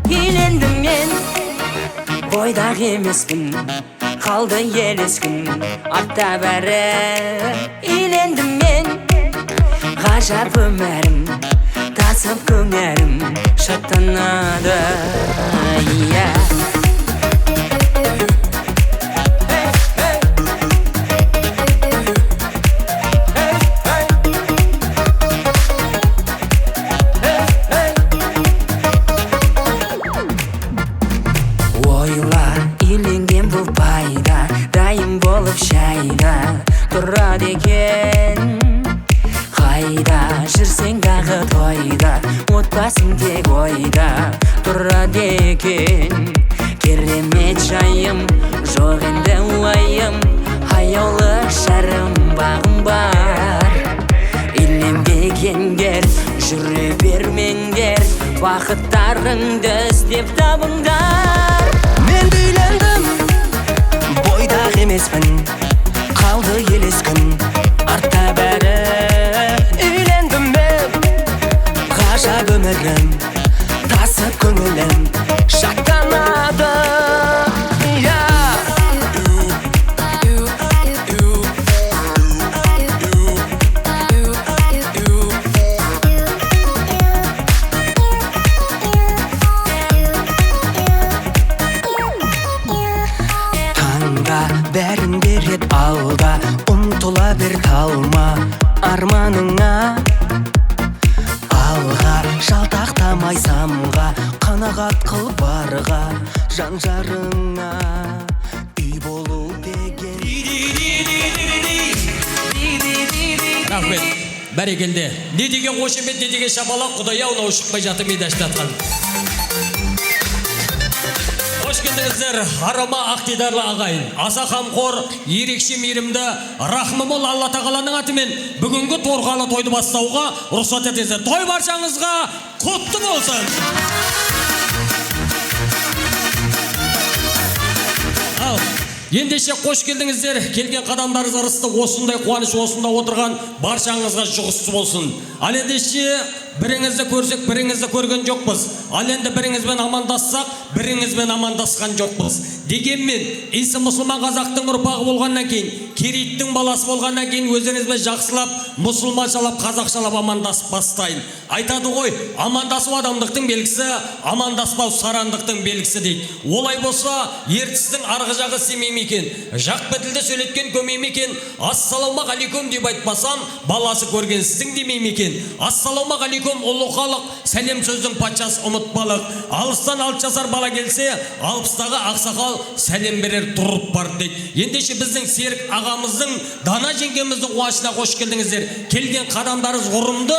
Elendim men boydak emesmin, kaldı eleskün artta bari. Elendim men gajap ömerim, tasıp köңерім şattanadı. Тұрады екен қайда жүрсең дағы тойда, отбасың тек ойда тұрады екен. Керемет жайым жоқ енді уайым, аяулы шарым бағым бар. Үйленбегендер жүре бермеңдер, бақыттарыңды іздеп табыңдар. Мен үйлендім, бойдақ емеспін, қалды елескін артта бәрі. Үйлендім мен, ғажап өмірім, тасып көңілім шаттанады. Таңда бәрін берет алда, ұмтыла бер талма арманыңа. Алға жалтақтамай самға, қанағат қыл барға жан жарыңа. Үй болу деген. Рахмет, бәрекелді. Не деген қошемет, не деген шапалақ, Құдай ауна ұшықпай жатып медаштатқан. Hoş geldinizler, harama ақтидарлы ағайын. Аса қамқор, ерекше мейірімді, рахмы мол Алла тағаланың атымен бүгінгі торғалы тойды бастауға рұқсат етіңіздер. Той баршаңызға құтты болсын. Ал, ендеше қош келдіңіздер. Келген қадамдарыңыз арасында осындай қуаныш, осында отырған баршаңызға жұғысты болсын. Ал ендеше біріңізді көрсек, біріңізді көрген жоқпыз. Ал енді біріңізбен амандассақ, біріңізбен амандасқан жоқпыз. Дегенмен, Иса мұсылман қазақтың ұрпағы болғаннан кейін, Керейттің баласы болғаннан кейін өздеріңізбен жақсылап, мұсылманшалап, қазақшалап амандасып бастайын. Айтады ғой, амандасу адамдықтың белгісі, амандаспау сарандықтың белгісі дейді. Олай болса, ертістің арғы жағы семей ме екен, жақ бітілді сөйлеткен көмей ме екен, ассалаумағалейкум деп айтпасам, баласы көрген сіздің демей ме екен. Ассалаумағалейкум ұлы халық, сәлем сөздің патшасы ұмытпалық. Алыстан алты жасар бала келсе, алпыстағы ақсақал сәлем берер тұрып бар дейді. Ендеше біздің Серік ағамыздың, Дана жеңгеміздің қуанышына қош келдіңіздер. Келген қадамдарыңыз ғұрымды,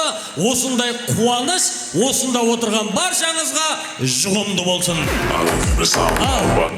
осындай қуаныш, осында отырған баршаңызға жұғымды болсын.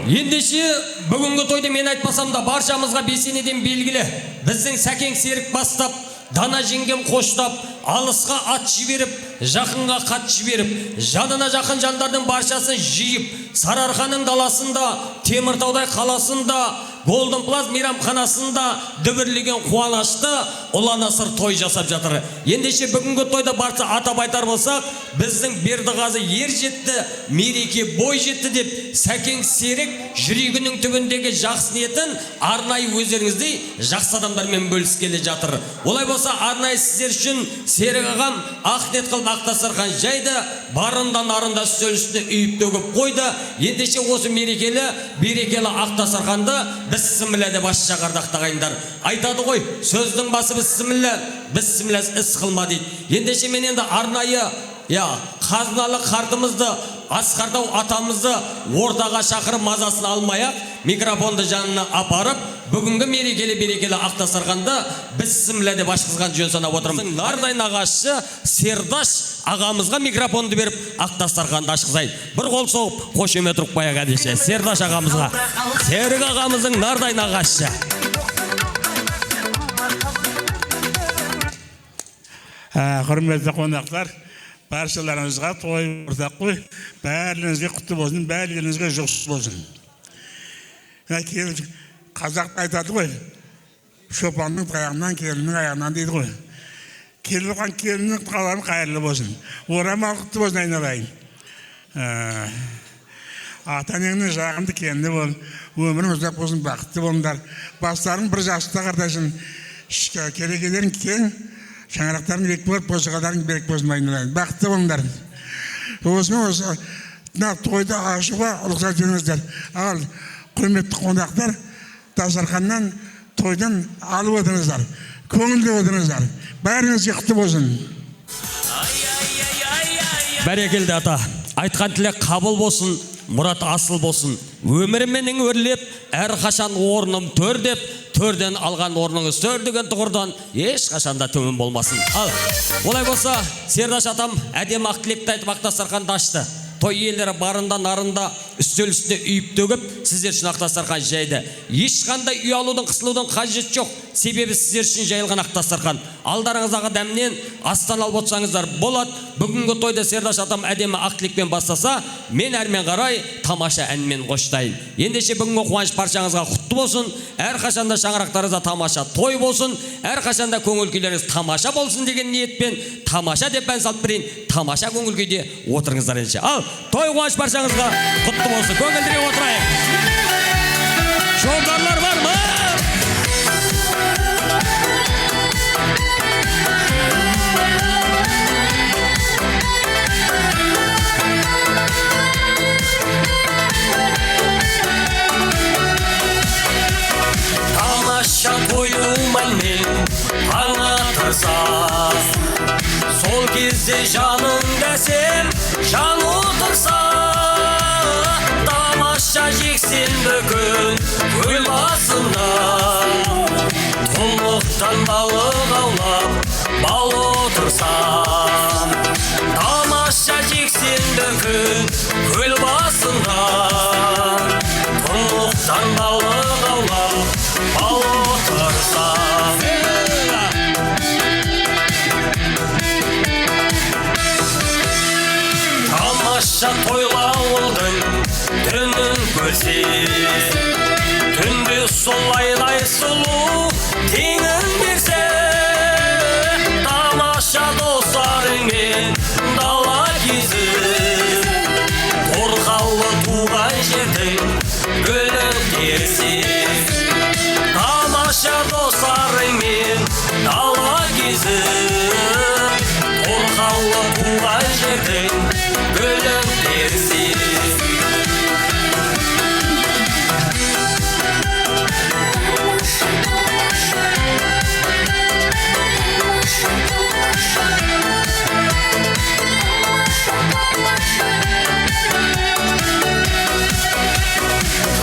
Ендеше бүгінгі тойды мен айтпасам да баршамызға бесенеден белгілі. Біздің Сәкең Серік бастап, Дана жеңгем қоштап, алысқа ат жіберіп, жақынға қат жіберіп, жанына жақын жандардың баршасын жиып, Сарыарқаның даласында, Теміртаудай қаласында, Голден Плаз мейрамханасында дүбірлеген қуанышты ұлан-асыр той жасап жатыр. Ендеше бүгінгі тойда барса атап айтар болсақ, біздің Бердіғазы ер жетті, мереке бой жетті деп Сәкең Серік жүрегінің түбіндегі жақсы ниетін арнайы өздеріңіздей жақсы адамдармен бөліскелі жатыр. Олай болса арнайы сіздер үшін Серік ағам ақниет қылып ақ дастархан жайды, барындан арында үстел үстіне үйіп төгіп қойды. Ендеше осы мерекелі, берекелі ақ дастарханды бісміллә деп аш шақырдық тағайындар. Айтады ғой, сөздің басы бісміллә, бісміллә іс қылма дейді. Ендеше мен енді арнайы, қазыналы қартымызды, Асқардау атамызды ортаға шақырып мазасын алмай-ақ, микрофонды жанына апарып, бүгінгі мерекелі берекелі ақ дастарханды бісміллә деп ашқызған жөн санап отырмыз. Нардай нағашы Сердаш ағамызға микрофонды беріп ақ дастарханды ашқызайын. Бір қол соғып, қошемет ұрып қояйық әдеше. Сердаш ағамызға, Серік ағамыздың нардай нағашы. Құрметті қонақтар, баршаларыңызға той ортақ қой, бәріңізге құтты болсын, бәріңізге жұғысты болсын. Қазақ айтады ғой, шопанның таяғынан, келіннің аяғынан дейді ғой. келіп жатқан келіннің қалары қайырлы болсын. Орамал құтты болсын айналайын. Ата-енеңнің жағымды кенді бол. Өмірің ұзақ болсын, бақытты болыңдар. Бастарың бір жаста қартайсын. Керекелерің кең, шаңырақтарың берік болып, босағаларың берік болсын айналайын. Бақытты болыңдар. Осымен осы тойды ашуға рұқсат етіңіздер. Ал құрметті қонақтар, дастарханнан тойдан алып отырыңыздар. Көңілді отырыңыздар. Бәріңізге құтты болсын. Бәрекелді ата. Айтқан тілек қабыл болсын, мұрат асыл болсын. Өміріменің өрлеп, әрқашан орным төр деп, төрден алған орныңыз төр деген тұғырдан еш қашанда төмен болмасын. Ал, олай болса, Сердаш атам әдем ақ тілекті айтып ақ дастарханды ашты. Той иелері барында нарында үстел үстіне үйіп төгіп, сіздер үшін ақ дастархан жайды. Ешқандай ұялудың, қысылудың қажет жоқ. Себебі сіздер үшін жайылған ақ дастархан. Алдарыңыздағы дәмнен астан алып отырсаңыздар болады. Бүгінгі тойда Сердаш атам әдемі ақ тілекпен бастаса, мен әрмен қарай тамаша әнмен қоштайын. Ендеше бүгінгі қуаныш паршаңызға құтты болсын. Әрқашанда шаңырақтарыңызда тамаша той болсын. Әрқашанда көңіл күйлеріңіз тамаша болсын деген ниетпен тамаша деп ән салып берейін. Тамаша көңіл күйде отырыңыздар ендеше. Ал, той қуаныш паршаңызға құтты болсын. Көңілдіре отырайық. Жолдарлар бар ма? Тамаша тойды мәлмен аңа тұрса, сол кезде жаның дәсем жан отырса, тамаша жексенбі күн көл басында, құлықтан балық аулап бал отырса, тамаша жексенбі күн көл басында, құлықтан балық аулап бал отырса. Тамаша тойлаудың түнін көрсе, түнде солайдай сұлу теңін берсе, тамаша достарыңмен дала кезіп, қорғаулы туған жердің гүлін терсе, тамаша достарыңмен дала кезіп, қорғаулы туған жердің гүлін терсе.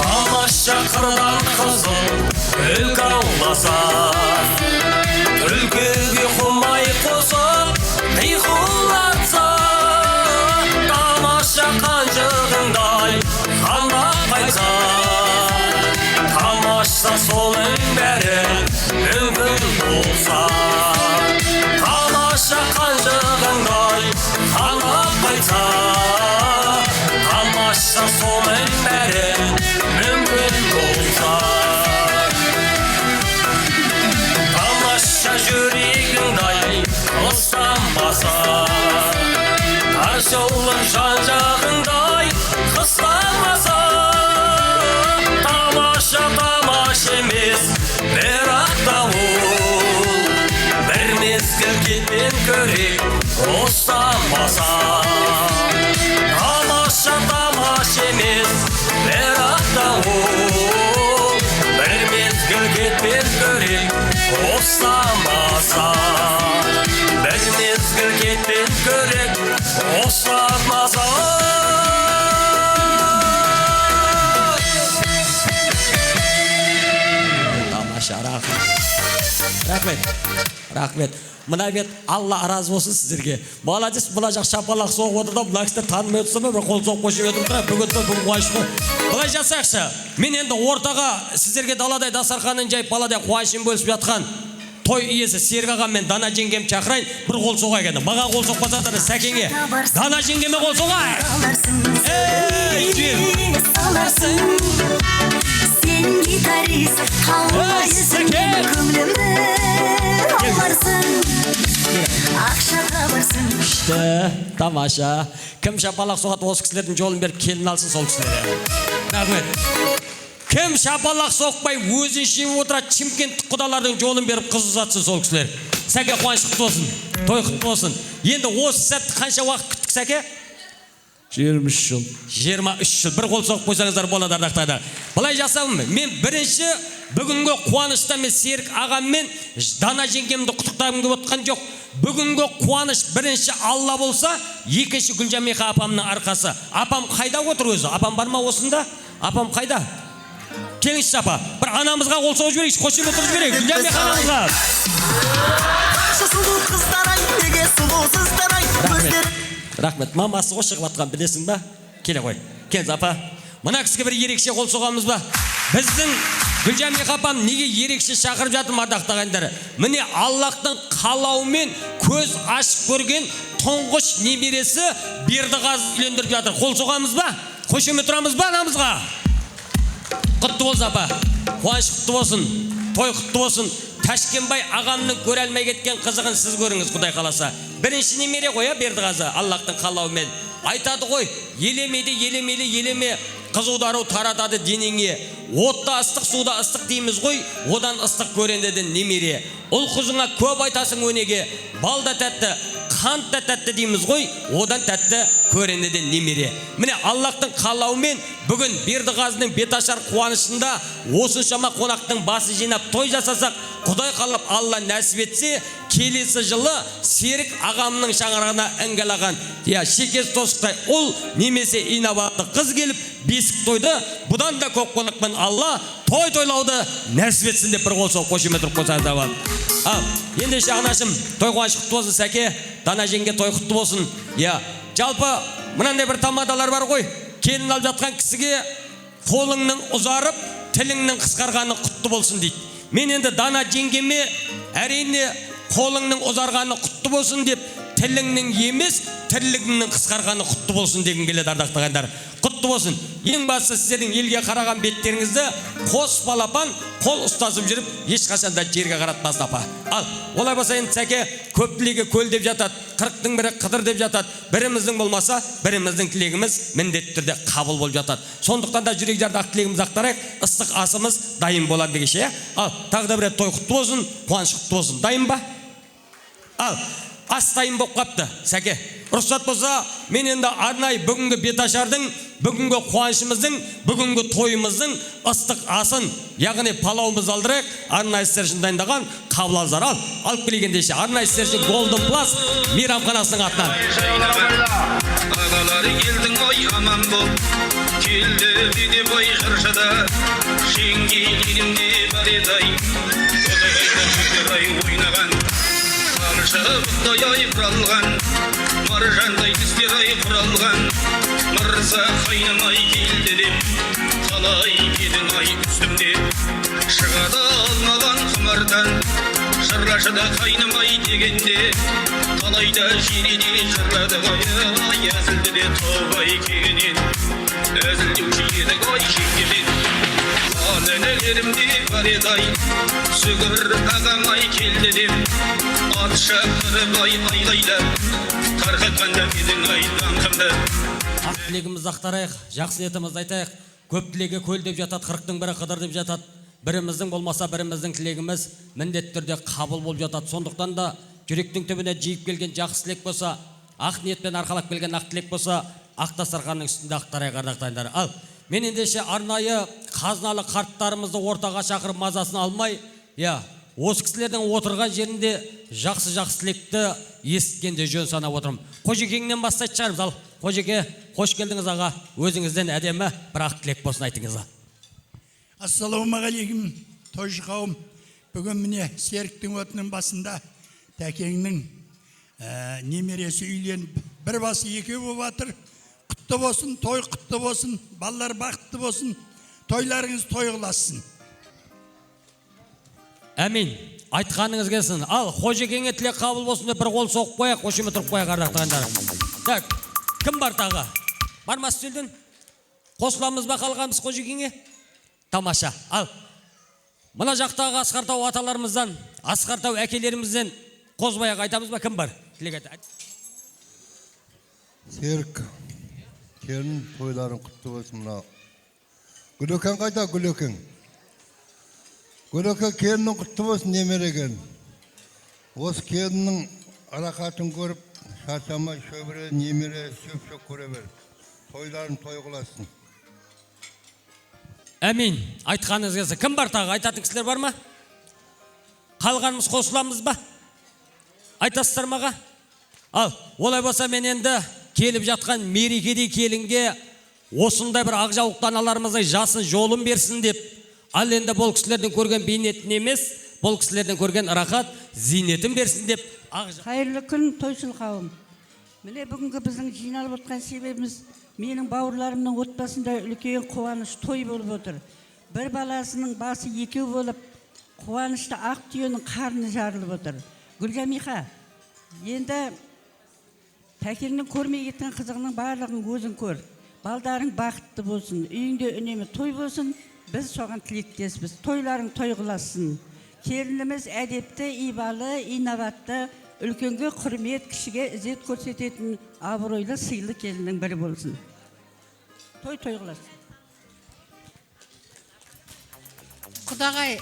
Тамаша қырдан қызыл үлкі ауласа, үлкіге құмай қосып қиқулатса, тамаша қанжығындай қандап қайтса, тамаша соның бәрі мүмкін болса, тамаша қанжығындай қандап қайтса, тамаша соның бәрі мүмкін болса, тамаша жүрегіңдай қыстанбаса, тар жолың жан жағыңдай қыстанбаса, тамаша тамаш емес бірақ та ол бір мезгіл кетпен көрек қостанбаса, тамаша тамаш емес бірақ та ол бір мезгіл кетпен көрек қостанбаса, бір мезгіл кетпен көрек қостанбаса. Тамаша, рахмет. Мына бет Алла разы болсын сіздерге. Молодец, мына жақ шапалақ соғып отыр да, мына кісілер танымай отырса ма, бір қол соғып қойып отырып тұра. Бүгін қуанышқа. Былай жасайықшы. Мен енді ортаға сіздерге даладай дастарханын жайып, баладай қуанышын бөлісіп жатқан той иесі Серік ағам мен Дана жеңгем шақырайын, бір қол соғайық енді. Маған қол соқпасадар Сәкенге, Дана жеңгеме қол соғайық. Ей, сен гитарист қалмайсың көңілімді аларсың ақша табарсың. Күшті, тамаша. Кім шапалақ соғады, осы кісілердің жолын беріп келін алсын сол кісілерге. Рахмет. Кім шапалақ соқпай өзінше отырады, Шымкенттік құдалардың жолын беріп қыз ұзатсын сол кісілер. Сәке қуаныш құтты болсын, той құтты болсын. Енді осы сәтті қанша уақыт күттік Сәке? 23 жыл. 23 жыл. Бір қол соғып қойсаңыздар болады ардақтайды. Былай жасамын, мен бірінші бүгінгі қуанышта мен Серік ағаммен Дана жеңгемді құттықтағым келіп отқан жоқ. Бүгінгі қуаныш бірінші Алла болса, екінші Гүлжамиха апамның арқасы. Апам қайда отыр өзі? Апам бар ма осында? Апам қайда? Келіңізші апа, бір анамызға қол соғып жіберейікші, қошемет тұрып жіберейік, Гүлжамиха анамызға. Сұлу қыздар-ай, неге сұлусыздар-ай. Рахмет, мамасы ғой шығып атқан, білесің ба? Келе қой, келіңіз апа. Мына кісіге бір ерекше қол соғамыз ба? Біздің Гүлжамиха апам неге ерекше шақырып жатыр ардақтағандары? Міне Аллахтың қалауымен көз ашып көрген тұңғыш немересі Бердіғазы үйлендіріп жатыр. Қол соғамыз ба? Қошемет тұрамыз ба анамызға? Құтты болсын апа, қуаныш құтты болсын, той құтты болсын. Ташкенбай ағамның көре алмай кеткен қызығын сіз көріңіз, Құдай қаласа. Бірінші немере қоя Бердіғазы, Аллахтың қалауымен. Айтады ғой, елемейді, елеме, қызудару таратады денеңе. Отта ыстық, суда ыстық дейміз ғой, одан ыстық көрендеді немере. Ұл қызыңа көп айтасың өнеге, бал да тәтті, қант та тәтті дейміз ғой, одан тәтті көрендеді немере. Міне Аллахтың қалауымен бүгін Бердіғазының беташар қуанышында осыншама қонақтың басы жинап той жасасақ, Құдай қалап Алла нәсіп етсе, келесі жылы Серік ағамның шаңырағына іңгілаған шекес тосықтай ұл немесе инабатты қыз келіп бесік тойды, бұдан да көп қонақпен Алла той тойлауды нәсіп етсін деп бір қол соғып қошемет тұрып қойсаңыз да бар. Ал, ендеше анашым, той қуаныш құтты болсын Сәке, Дана жеңге той құтты болсын. Жалпы мынандай бір тамадалар бар ғой, келін алып жатқан кісіге қолыңның ұзарып, тіліңнің қысқарғаны құтты болсын дейді. Мен енді Дана жеңгеме әрине қолыңның ұзарғаны құтты болсын деп, тіліңнің емес, тірлігіңнің қысқарғаны құтты болсын деген келеді ардақтағандар. Құтты болсын. Ең бастысы сіздердің елге қараған беттеріңізді қос балапан қол ұстасып жүріп, ешқашанда жерге қаратпасын апа. Ал, олай болса енді Сәке көп тілегі көл деп жатады, 40-тың бірі қыдыр деп жатады. Біріміздің болмаса, біріміздің тілегіміз міндетті түрде қабыл болып жатады. Сондықтан да жүрек жарды ақ тілегіміз ақтарайық, ыстық асымыз дайын болады дегенше. Ал, тағы да бір той құтты болсын, қуаныш құтты болсын. Дайын ба? Ал, ас дайын болып қапты, Сәке. Рұқсат болса, мен енді арнай бүгінгі беташардың, бүгінгі қуанышымыздың, бүгінгі тойымыздың ыстық асын, яғни палауымыз алдырайық, арнай істер үшін дайындаған қабыл алзар. Алып келгендеше арнай істер үшін Golden Plus мейрамханасының атынан. Ағалары елдің ой аман бол, келді беде бой жыршыда, жеңгелерімде бар едай, Құдайда шүкір-ай ойнаған, Бұқтай ай құралған, маржандай тістер ай құралған, Мырза қайнамай келді деп, қалай кедің ай үстімде, шығады алмаған құмардан, жырлашыда қайнамай дегенде, қалайда жиреде жырлады ғай, әзілді де тобай кегенен, әзілдеуші едік ай жеңгемен. Әнелерімде бар едай, сүгір ағамай келді деп, атша қырыбай айлайлап, қарқатқанда менің ай даңқымды. Ақ тілегімізді ақтарайық, жақсы ниетімізді айтайық. Көп тілегі көл деп жатады, 40-тың бірі қыдыр деп жатады. Біріміздің болмаса біріміздің тілегіміз міндетті түрде қабыл болып жатады. Сондықтан да жүректің түбіне жиып келген жақсы тілек болса, ақ ниетпен арқалап келген ақ тілек болса, ақ дастарханның үстінде ақтарайық ардақтайындар. Ал, мен ендеше арнайы қазыналы қарттарымызды ортаға шақырып мазасын алмай, осы кісілердің отырған жерінде жақсы тілекті естігенде жөн санап отырмын. Қожекеңнен бастайтын шығармыз. Ал, Қожеке, қош келдіңіз аға. Өзіңізден әдемі бір ақ тілек болсын айтыңыз. Ассалаумағалейкум, тойшы қауым. Бүгін міне Серіктің отының басында тәкеңнің немересі үйленіп, бір басы екеу болып жатыр. Құтты болсын, той құтты болсын, балалар бақытты болсын, тойларыңыз той қыласын. Әмин. Айтқаныңыз келсін. Ал, Қожекеңе тілек қабыл болсын деп бір қол соғып қояйық, қошемет тұрып қояйық ардақтағандар. Так, кім бар тағы? Бар ма үстелден? Қосыламыз ба қалғанбыз Қожекеңе? Тамаша. Ал. Мына жақтағы Асқартау аталарымыздан, Асқартау әкелерімізден қозбай айтамыз ба, кім бар? Тілек айт. Серік, келін тойларын құтты болсын мына. Гүлекен қайда, Гүлекен? Гүлекен келінің құтты болсын немереген. Осы келінің арақатын көріп, шаршамай шөбіре, немере, сөп-сөп көре бер. Тойларын той қыласын. Әмин, айтқаныңыз келсе. Кім бар тағы? Айтатын кісілер бар ма? Қалғанымыз қосыламыз ба? Айтасыздар маға? Ал, олай болса мен енді келіп жатқан мерекеде келінге осындай бір ақжаулықты аналарымыздың жасын жолын берсін деп, ал енді бұл кісілердің көрген бейнетін емес, бұл кісілердің көрген рахат, зейнетін берсін деп. Қайырлы күн, тойшыл қауым. Міне бүгінгі біздің жиналып отқан себебіміз менің бауырларымның отбасында үлкен қуаныш той болып отыр. Бір баласының басы екеу болып, қуанышты ақ түйенің қарны жарылып отыр. Гүлжамиха, енді Тәкеннің көрмей кеткен қызығының барлығын өзің көр. Балдарың бақытты болсын, үйіңде үнемі той болсын, біз соған тілектеспіз. Тойларың той қыласын. Келініміз әдепті, ибалы, инабатты, үлкенге құрмет, кішіге ізет көрсететін абыройлы, сыйлы келіннің бірі болсын. Той қыласын. Құдағай,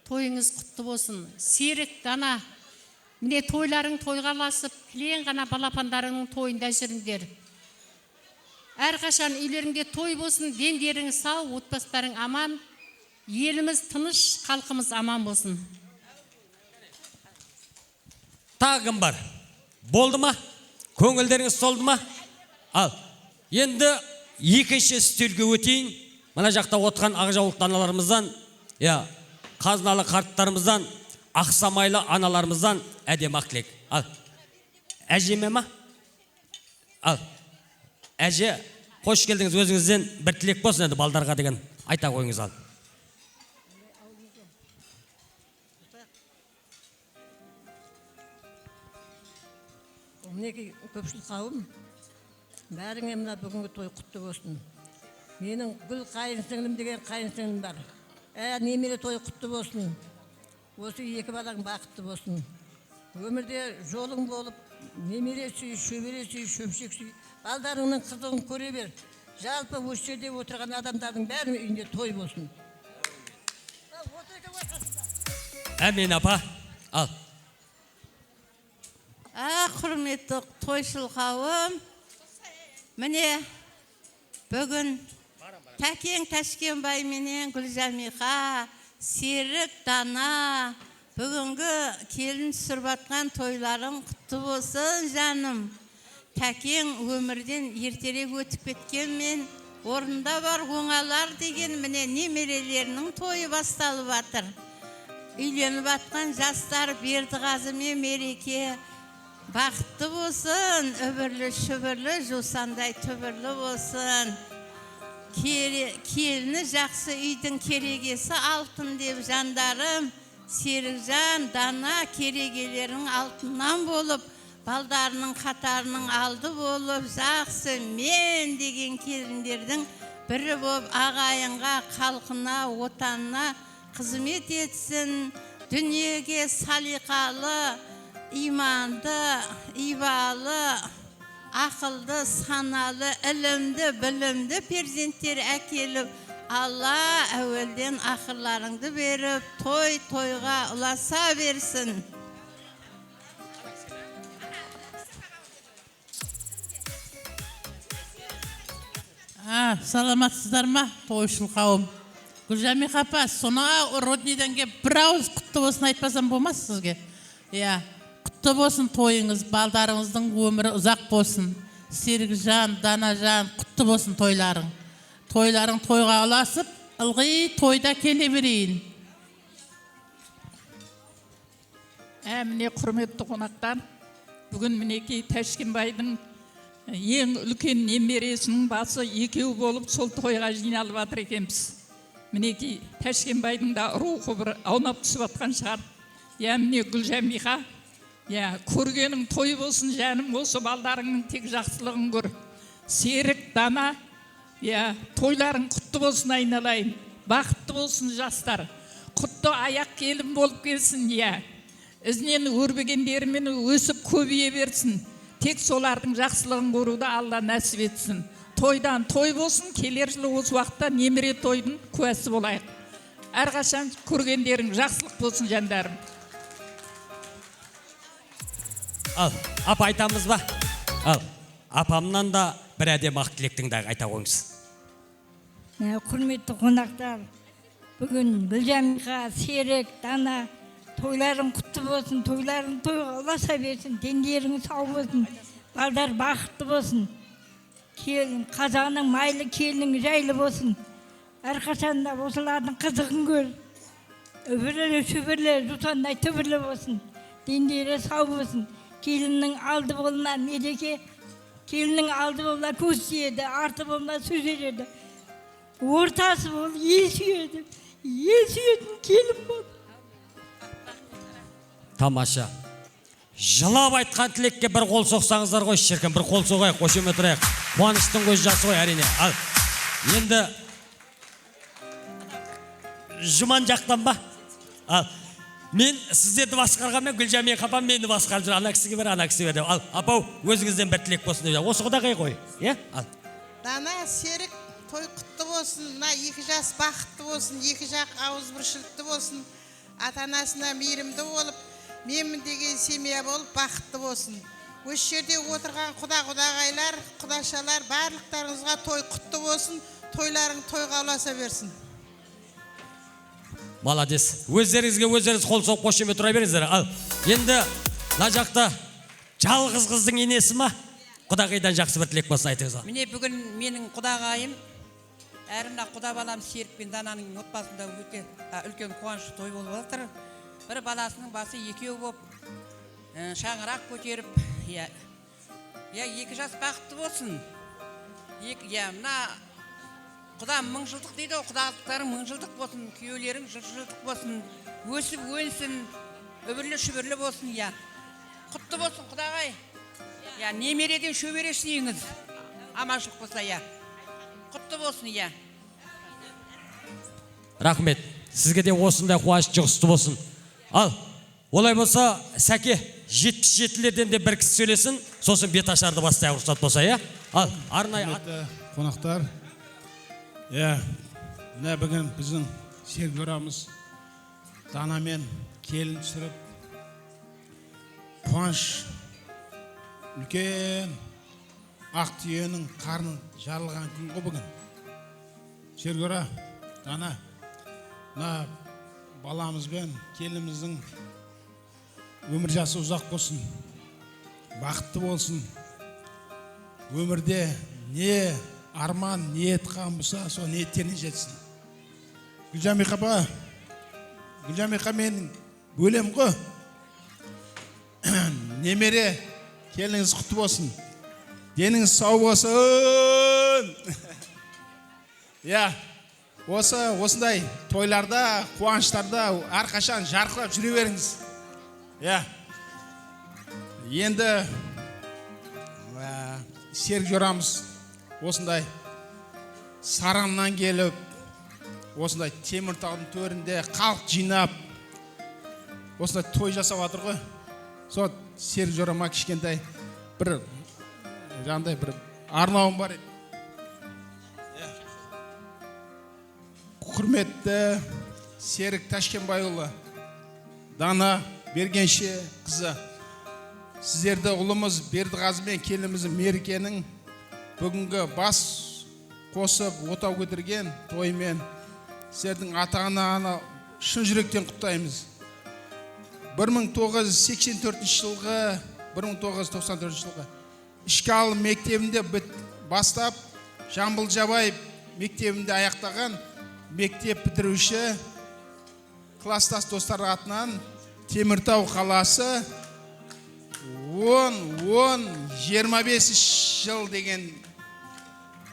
тойыңыз құтты болсын. Серік, Дана, міне тойларың тойғаласып, кілең ғана балапандарыңның тойында жүріңдер. Әрқашан үйлеріңде той болсын, дендерің сау, отбасыларың аман, еліміз тыныш, халқымыз аман болсын. Тағым бар. Болды ма? Көңілдеріңіз толды ма? Ал, енді екінші үстелге өтейін. Мына жақта отқан ақжаулықты аналарымыздан, қазыналы қарттарымыздан, ақсамайлы аналарымыздан әдем ақ-тілек. Ал, әжеме ма? Ал, әже, қош келдіңіз, өзіңізден бір тілек болсын енді балдарға деген айта қойыңыз. Ал. Мінеки көпшіл қауым, бәріңе мына бүгінгі той құтты болсын. Менің Гүл қайынсіңлім деген қайынсіңлім бар. Немере той құтты болсын. Осы екі балаң бақытты болсын. Өмірде жолың болып, немере сүй, шөбере сүй, шөпшек сүй, балдарыңның қызығын көре бер. Жалпы осы жерде отырған адамдардың бәрінің үйінде той болсын. Әмин апа. Ал. Құрметті тойшыл қауым, міне бүгін Тәкен Тәшкенбай менен Гүлжамиха, Серік, Дана, бүгінгі келін сүрбатқан тойларың құтты болсын жаным. Тәкен өмірден ертерек өтіп кеткенмен, орында бар оңалар деген міне немерелерінің тойы басталып жатыр. Үйленіп жатқан жастар Бердіғазы мен Мереке бақытты болсын, өбірлі шүбірлі, жусандай түбірлі болсын. Келіні жақсы үйдің керегесі алтын деп жандарым, Серікжан, Дана керегелерің алтыннан болып, балдарының қатарының алды болып, жақсы мен деген келіндердің бірі болып, ағайынға, халқына, отанына қызмет етсін, дүниеге салиқалы, иманды, ибалы, ақылды, саналы, ілімді, білімді перзенттер әкеліп, Алла әуелден ақырларыңды беріп, той-тойға ұласа берсін. Саламатсыздар ма, тойшыл қауым? Гүлжамиха апа, сонау родниден кеп бір ауыз құтты болсын айтпасам болмас сізге? Құтты болсын тойыңыз, балдарыңыздың өмірі ұзақ болсын. Серікжан, Данажан, құтты болсын тойларың. Тойларың тойға ұласып, ылғи тойда келе берейін. Міне құрметті қонақтар, бүгін мінекей Тәшкенбайдың ең үлкен немересінің басы екеу болып сол тойға жиналып жатыр екенбіз. Мінекей Тәшкенбайдың да рухы бір аунап түсіп жатқан шығар. Міне Гүлжамиха, көргенің той болсын жаным, осы балдарыңның тек жақсылығын көр. Серік, Дана, тойларың құтты болсын айналайын. бақытты болсын жастар. Құтты аяқ келін болып келсін, иә. Ізінен өрбігендерімен өсіп көбейе берсін. Тек солардың жақсылығын көруді Алла нәсіп етсін. Тойдан той болсын, келер жылы осы уақытта немере тойдың куәсі болайық. Әрқашан көргендерің жақсылық болсын жандарым. Ал, апа айтамыз ба? Ал, апамнан да бір әдем ақ тілектің дағы айта қойыңыз. Құрметті қонақтар, бүгін Гүлжамиға, Серік, Дана, тойларың құтты болсын, тойларың тойға ұласа берсін, дендерің сау болсын, балдар бақытты болсын. Келін, қазаның майлы, келінің жайлы болсын. Әрқашанда осылардың қызығын көр. Өбірлі, шөбірлі, жұтандай түбірлі болсын. Дендері сау болсын. Келіннің алды болына мереке, келіннің алды болына көз сүйеді, арты болына сөз ереді. Ортасы бол, ел сүйеді. Ел сүйетін келін бол. Тамаша. Жылап айтқан тілекке бір қол соқсаңыздар ғой, шіркін, бір қол соғайық, қошемет тұрайық. Қуаныштың көз жасы ғой, әрине. Ал, енді Жұман жақтан ба? Ал, мен сіздерді басқарғанмен Гүлжамия қапам мені басқарып жүр. Ана кісіге бір, ана кісіге бір. Ал, апау, өзіңізден бір тілек болсын деп. Осы құдағай қой. Ал. Дана, Серік, той құтты болсын. Мына екі жас бақытты болсын, екі жақ ауызбіршілікті болсын. Ата-анасына мейірімді болып, менмін деген семья болып бақытты болсын. Осы жерде отырған құда-құдағайлар, құдашалар, барлықтарыңызға той құтты болсын. Тойларың тойға ұласа берсін. Молодец. Өздеріңізге өздеріңіз қол соғып қошемет тұра беріңіздер. Ал, енді мына жақта жалғыз қыздың енесі ма? Құдағайдан жақсы бір тілек болсын айтыңыз. Міне бүгін менің құдағайым, әрімда құда балам Серік пен Дананың отбасында өте үлкен қуанышты той болып жатыр. Бір баласының басы екеу болып, шаңырақ көтеріп, екі жас бақытты болсын. Мына құдам мың жылдық дейді, құдалықтарың мың жылдық болсын, күйеулерің жылдық болсын, өсіп өнсін, өбірлі шүбірлі болсын, құтты болсын құдағай. Немереден шөбере сүйіңіз, аманшылық болса, құтты болсын, Рахмет, сізге де осындай қуаныш жұғысты болсын. Ал, олай болса, Сәке, 77-лерден де бір кісі сөйлесін, сосын бет ашарды бастай рұқсат болса, Ал, арнайы қонақтар, мына бүгін біздің Серік жорамыз Данамен келін түсіріп, қуаныш үлкен ақ түйенің қарнын жарылған күн ғой бүгін. Серік жора, Дана, мына баламызбен келініміздің өмір жасы ұзақ болсын, бақытты болсын. Өмірде не арман, ниет қамыса, сол ниеттеріне жетсін. Гүлжамия қапа, Гүлжамия қа мен бөлем ғой. Немере келіңіз құтты болсын. Деніңіз сау болсын. Осындай тойларда, қуаныштарда әрқашан жарқырап жүре беріңіз. Енді Серік жорамыз осындай Сараннан келіп, осындай Теміртаудың төрінде халық жинап, осындай той жасап жатыр ғой. Сол Серік жорама кішкентай бір арнауым бар еді. Құрметті Серік Ташкенбайұлы, Дана Бергенше қызы, сіздерді ұлымыз Бердіғазы мен келініміз Мерекенің бүгінгі бас қосып отау көтерген тоймен сіздердің ата-ананы шын жүректен құттықтаймыз. 1994 жылғы 1994 жылғы ішкі алым мектебінде бастап Жамбыл Жабай мектебінде аяқтаған мектеп бітіруші класстас достар атынан Теміртау қаласы 10-25 жыл деген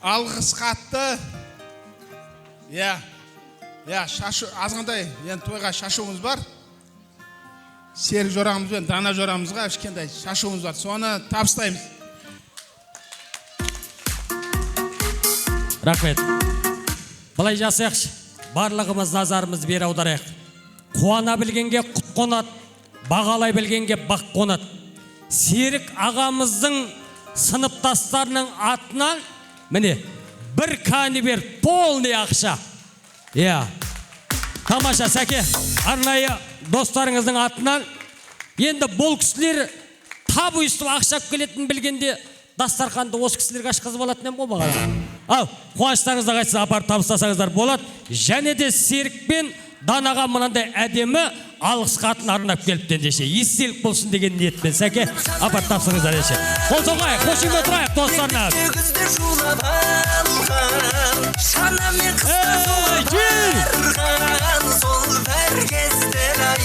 алғыс хатты шашу азғандай тойға шашуымыз бар. Серік жорамыз бен Дана жорамызға кішкентай шашуымыз бар. Соны табыстаймыз. Рахмет. Былай жасайықшы. барлығымыз назарымыз бері аударайық. Қуана білгенге құт қонат, бағалай білгенге бақ қонат. Серік ағамыздың сыныптастарының атынан міне бір конверт полный ақша. Тамаша, Сәке, арнайы достарыңыздың атынан. Енді бұл кісілер тап ұйыстып ақша келетін білгенде дастарханды осы кісілерге ашқызып алатын болмаған. Ал, қуаныштарыңызды қайтса апарып табыстасаңыздар болады. Және де Серік пен Данаға мынандай әдемі алғыс хатын арнап келіпті ендеше. Естелік болсын деген ниетпен. Сәке, апарып тапсаңыздар ендеше. Қол соғайық, қошын отырайық достарына. Күзде жулап алған, шанамен қысқа барған, сол бір кездер ай.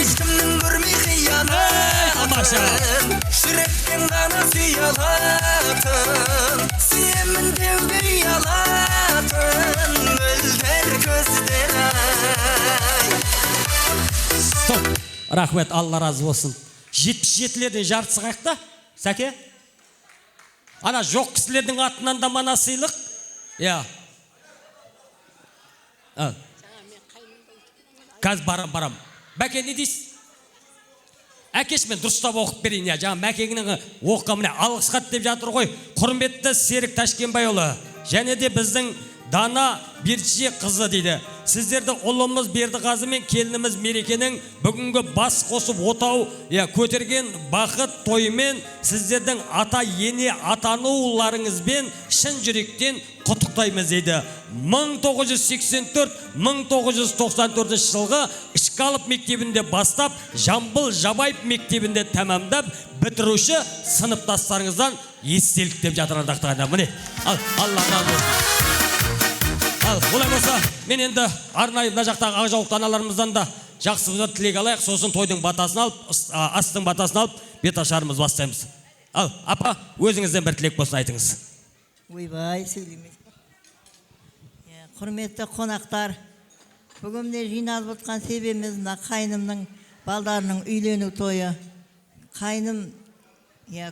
Ешкімнің көрмей қиянатын, жүректен ғана сүй алатын, сүйемін деуге ұялатын, мөлдір көздер ай. Стоп, рахмет, Алла разы болсын. 77-лерден жартысы қайықта, Сәке? Ана жоқ кісілердің атынан да мана сыйлық. Қазір барам. Бәке, не дейсіз? Әкеш, мен дұрыстап оқып берейін. Жаңа Мәкеңнің оққа міне алғыс хат деп жатыр ғой. Құрметті Серік Ташкенбайұлы, және де біздің Дана Берче қызы дейді. Сіздерді ұлымыз Бердіғазы мен келініміз Мерекенің бүгінгі бас қосып отау көтерген бақыт тойымен сіздердің ата ене атануларыңызбен шын жүректен құттықтаймыз дейді. 1984-1994 жылғы Ішқалып мектебінде бастап Жамбыл Жабаев мектебінде тәмамдап бітіруші сыныптастарыңыздан естелік деп жатыр ардақтағанда. Міне, Алла разы болсын. Олай болса, мен енді арнайы мына жақтағы ақжауықты аналарымыздан да жақсы тілек алайық, сосын тойдың батасын алып, астың батасын алып, бет ашарымыз бастаймыз. Апа, өзіңізден бір тілек болсын айтыңыз. Ойбай, сөйлемес. Құрметті қонақтар, бүгінде жиналып отқан себебіміз мына қайнымның балдарының үйлену тойы. Қайным,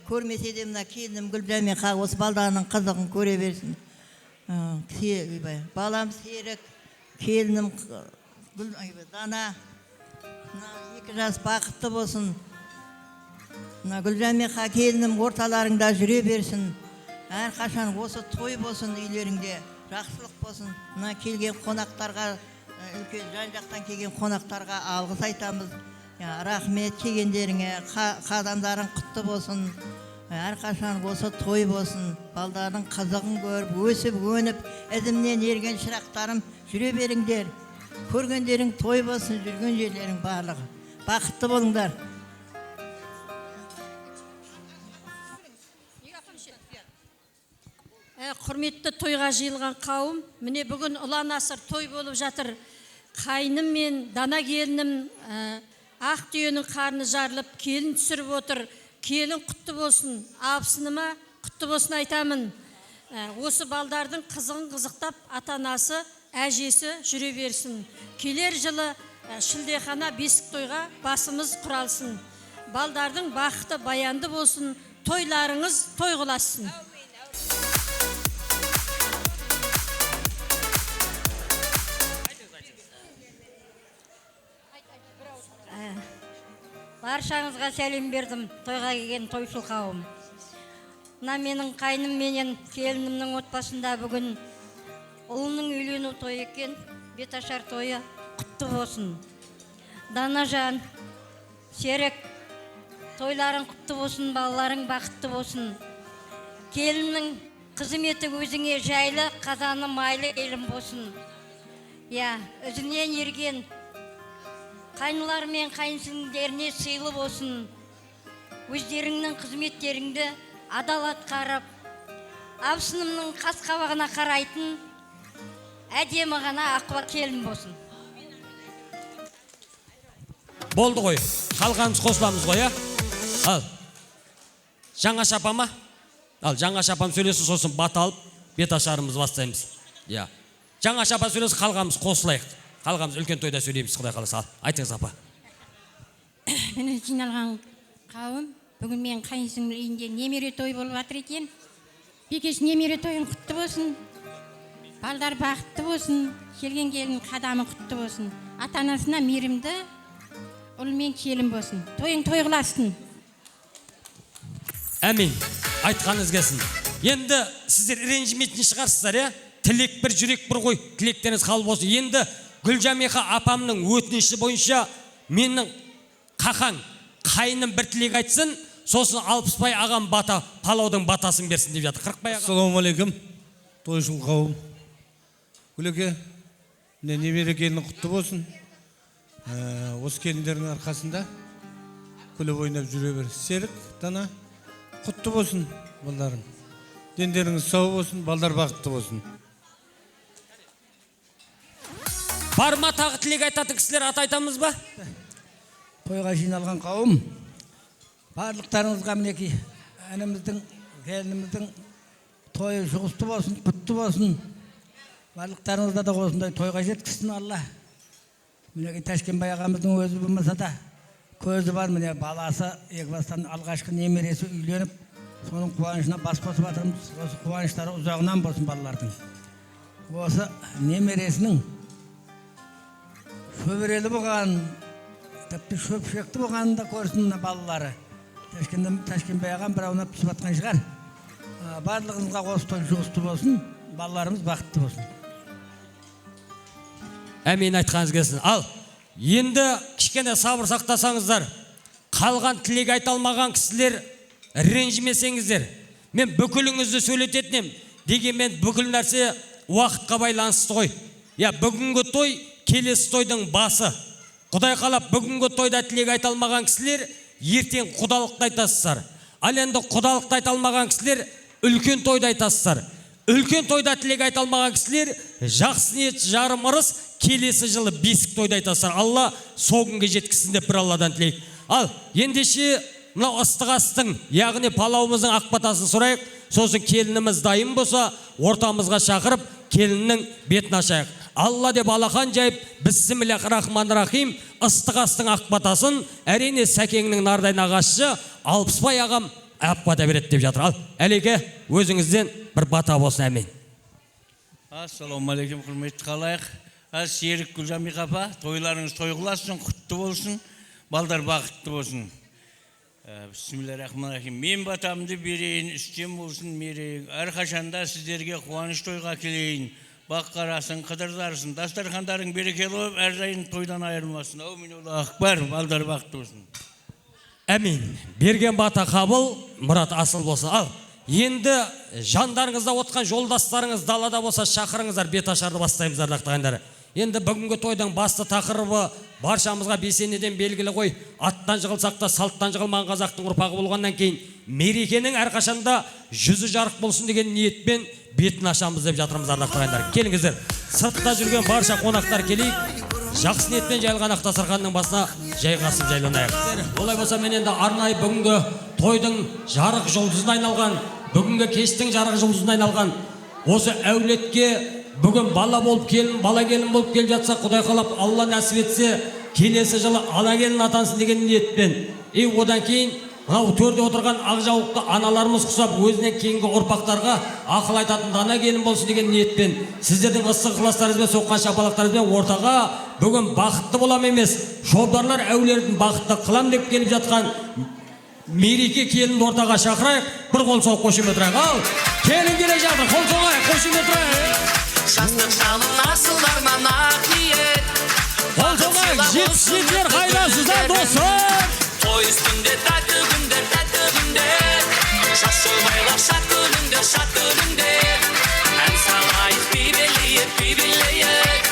көрмесе де мына келінім Гүлжәме осы балдарының қызығын көре берсін. Балам Серік, келінім Дана, екі жас бақытты болсын. Гүлжәме келінім орталарыңда жүре берсін. Әрқашан осы той болсын үйлеріңде, жақсылық болсын. Келген қонақтарға, үлкен жан-жақтан келген қонақтарға алғыс айтамыз. Рахмет келгендеріңе, қадамдарың құтты болсын. Әрқашан осы той болсын, балдардың қызығын көріп, өсіп, өніп, ізімнен ерген шырақтарым жүре беріңдер. Көргендерің той болсын, жүрген жерлерің барлығы. Бақытты болыңдар. Құрметті тойға жиылған қауым, міне бүгін ұлан асыр той болып жатыр. Қайным мен Дана келінім ақ түйенің қарны жарылып, келін түсіріп отыр. Келін құтты болсын, абысыныма құтты болсын айтамын. Осы балдардың қызығын қызықтап, ата-анасы, әжесі жүре берсін. Келер жылы шілдехана бесік тойға басымыз құралсын. Балдардың бақыты баянды болсын, тойларыңыз той қыласын. Баршаңызға сәлем бердім, тойға келген тойшыл қауым. Мына менің қайным менен келінімнің отбасында бүгін ұлының үйлену тойы екен, беташар тойы құтты болсын. Данажан, Серік, тойларың құтты болсын, балаларың бақытты болсын. Келіннің қызметі өзіңе жайлы, қазаны майлы елім болсын. Үзінен ерген қайнылар мен қайынсіңдеріне сыйлы болсын. Өздеріңнің қызметтеріңді адал атқарып, абысынымның қас-қабағына қарайтын әдемі ғана ақылы келін болсын. Болды ғой, қалғанымыз қосыламыз ғой, Ал, жаңа шапама? Жаңа шапам сөйлесін, сосын бата алып, бет ашарымыз бастаймыз. Жаңа шапа сөйлесін, қалғанымыз қосылайық. Қалғамыз үлкен тойда сөйлейміз, Құдай қаласа. Айтыңыз, апа. Мені жиналған қауым, бүгін мен қайынсіңнің үйінде немере той болып жатыр екен. Бекеш немере тойың құтты болсын. Балдар бақытты болсын, келген келін қадамы құтты болсын. Ата-анасына мейірімді ұл мен келін болсын. Тойың той қыласын. Әмин. Айтқаныңыз келсін. Енді сіздер ренжімейтін шығарсыздар, иә? Тілек бір, жүрек бір ғой, тілектеріңіз қабыл болсын. Енді Гүлжамиха апамның өтініші бойынша менің қақаң, қайыным бір тілек айтсын, сосын Алпысбай ағам бата, палаудың батасын берсін деп жатыр. Қырықбай ағам. Ассалаумағалейкум, тойшыл қауым. Гүлеке, немере келін құтты болсын. Осы келіндердің арқасында күліп ойнап жүре бер. Серік, Дана, құтты болсын балдарым. Дендеріңіз сау болсын, балдар бақытты болсын. Бар ма тағы тілек айтатын кісілер ат айтамыз ба? Тойға жиналған қауым, барлықтарыңызға мінекей әніміздің, келініміздің тойы жұғысты болсын, құтты болсын. Барлықтарыңызда да осындай тойға жеткізсін Алла. Мінекей Тәшкенбай ағамыздың өзі болмаса да көзі бар, міне баласы Екібастан алғашқы немересі үйленіп, соның қуанышына бас қосып жатырмыз. Осы қуаныштары ұзағынан болсын балалардың. Осы немересінің шөберелі болған, тіпті шөпшекті болғанын да көрсін балалары. Тәшкенбай ағам бір аунап түсіп атқан шығар. Барлығыңызға осы той жұғысты болсын, балаларымыз бақытты болсын. Әмин, айтқаныңыз келсін. Ал, енді кішкене сабыр сақтасаңыздар, қалған тілек айта алмаған кісілер ренжімесеңіздер. Мен бүкіліңізді сөйлететінем, дегенмен бүкіл нәрсе уақытқа байланысты ғой. Бүгінгі той келесі тойдың басы. Құдай қалап, бүгінгі тойда тілек айта алмаған кісілер ертең құдалықты айтасыздар. Ал енді құдалықты айта алмаған кісілер үлкен тойда айтасыздар. Үлкен тойда тілек айта алмаған кісілер жақсы ниет жарым ырыс келесі жылы бесік тойда айтасыздар. Алла сол күнге жеткізсін деп бір Алладан тілейік. Ал ендеше мынау ыстық-астың, яғни палауымыздың ақбатасын сұрайық. Сосын келініміз дайын болса, ортамызға шақырып, келіннің бетін ашайық. Алла деп алақан жайып, Бисмиллахир-рахманир-рахим, ыстық-астың ақбатасын әрине Сәкеңнің нардай нағашысы Алпысбай ағам ақбата береді деп жатыр. Ал, әлеке, өзіңізден бір бата болсын. Әмин. Ассалаумағалейкум, құрметті қалайық. Серік, Гүлжамиха апа, тойларыңыз той қыласын, құтты болсын, балдар бақытты болсын. Бисмиллахир-рахманир-рахим. Мен батамды берейін, үстем болсын мерейін. Әрқашанда сіздерге қуаныш тойға келейін. Бақ қарасын, қыдырдарсын, дастархандарың берекелі болып, әрдайым тойдан айырылмасын. Әумин Аллаху акбар, балдар бақытты болсын. Әмин. Берген бата қабыл, мұрат асыл болсын. Ал, енді жандарыңызда отқан жолдастарыңыз далада болса шақырыңыздар, бет ашарды бастаймыздар дақтағандары. Енді бүгінгі тойдың басты тақырыбы баршамызға бесенеден белгілі ғой. Аттан жығылсақ та салттан жығылмаған қазақтың ұрпағы болғаннан кейін мерекенің әрқашанда жүзі жарық болсын деген ниетпен бетін ашамыз деп жатырмыз ардақтағандар. Келіңіздер, сыртта жүрген барша қонақтар келейік. Жақсы ниетпен жайылған ақ дастарханның басына жайғасып жайланайық. Олай болса мен енді арнайы бүгінгі тойдың жарық жұлдызына айналған, бүгінгі кештің жарық жұлдызына айналған осы әулетке бүгін бала болып келін, бала келін болып келіп жатса, Құдай қалап Алла нәсіп етсе, келесі жылы ана келін атансын деген ниетпен. Одан кейін мынау төрде отырған ақ жаулықты аналарымыз құсап, өзінен кейінгі ұрпақтарға ақыл айтатын дана келін болсын деген ниетпен, сіздердің ыстық ықыластарыңызбен, соққан шапалақтарыңызбен ортаға бүгін бақытты болам емес, шобдарлар әулердің бақытты қылам деп келіп жатқан мереке келінді ортаға шақырайық, бір қол соғып қошемет тұрайық. Ал, келін келе жатыр, қол соғайық, қошемет тұрайық. Жастық жалын асылдарынан ақ ниет. Қол соғайық, жетістіктер қайдасыздар достар. Той үстінде тәтті күндер, тәтті күндер. Жас жолбайлар шат күліңдер, шат күліңдер. Ән салайық, би-билейік, би-билейік.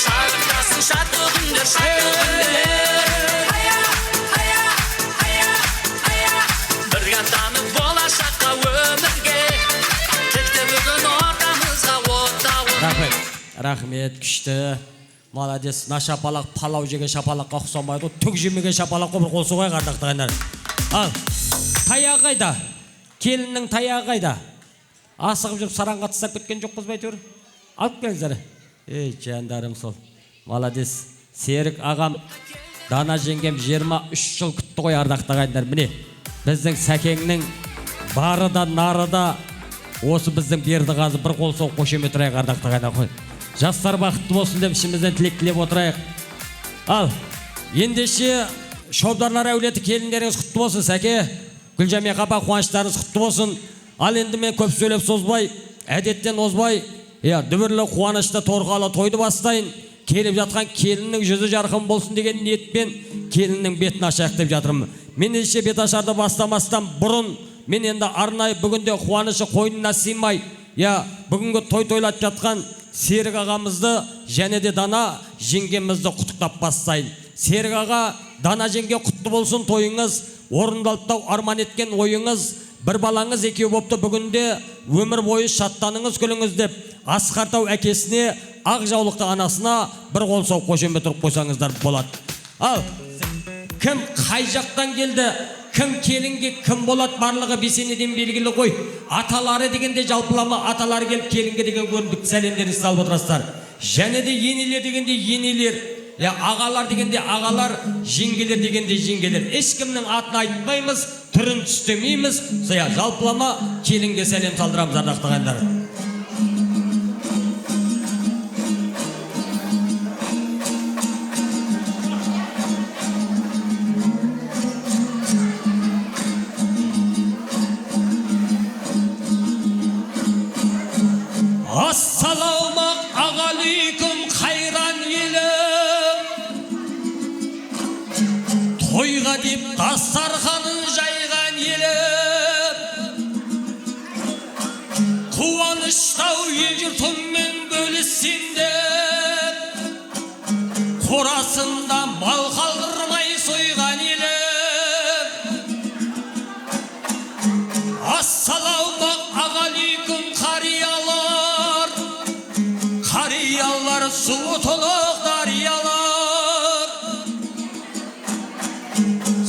Шарықтасын шатты күндер, шатты күндер. Бірге аттанып болашаққа өмірге. Текті бүгін ортамызға оттауын. Рахмет, күшті. Молодец, на шапалақ, палау жеген шапалаққа ұқсамайды, түк жемеген шапалаққа бір қол соғайық ардақтағандар. Ал, таяғы қайда? Келіннің таяғы қайда? Асығып жүріп сараңға тыстап кеткен жоқпыз ба әйтеуір? Алып келіңіздер. Жандарым сол. Молодец. Серік ағам, Дана жеңгем 23 жыл күтті ғой ардақтағандар. Міне, біздің Сәкеңнің бары да нары да осы біздің Бердіғазы бір қол соғып қошемет тұрайық ардақты ғана қой. Жастар бақытты болсын деп ішімізден тілек тілеп отырайық. Ал, ендеше Шобдарлар әулеті келіндеріңіз құтты болсын, сәке. Гүлжамия қапа қуаныштарыңыз құтты болсын. Ал енді мен көп сөйлеп созбай, әдеттен озбай, дүбірлі қуанышты торғалы тойды бастайын. Келіп жатқан келіннің жүзі жарқын болсын деген ниетпен келіннің бетін ашайық деп жатырмын. Мен еше бет ашарды бастамастан бұрын мен енді арнайы бүгінде қуанышы қойнына сыймай, бүгінгі тойлап жатқан Серік ағамызды және де Дана жеңгемізді құттықтап бастайын. Серік аға, Дана жеңге құтты болсын тойыңыз, орындалыптау арман еткен ойыңыз, бір балаңыз екеу бопты бүгінде өмір бойы шаттаныңыз күліңіз деп Асқартау әкесіне, ақ жаулықты анасына бір қол соғып қошемет тұрып қойсаңыздар болады. Ал, кім қай жақтан келді, кім келінге кім болады барлығы бесенеден белгілі ғой. Аталары дегенде жалпылама аталары келіп келінге деген көріндік сәлемдерін салып отырасыздар. Және де енелер дегенде енелер, ағалар дегенде ағалар, жеңгелер дегенде жеңгелер. Ешкімнің атын айтпаймыз, түрін түстемейміз. Жалпылама келінге сәлем салдырамыз ардақты ағайындар. Ассалаумағалейкум қайран елім, тойға деп дастарханын жайған елім, қуаныштау ел жұртыммен бөліссем деп, қорасында мал қалдырмай сойған елім. Ассалаумағалейкум қариялар, қариялар суы толық дариялар,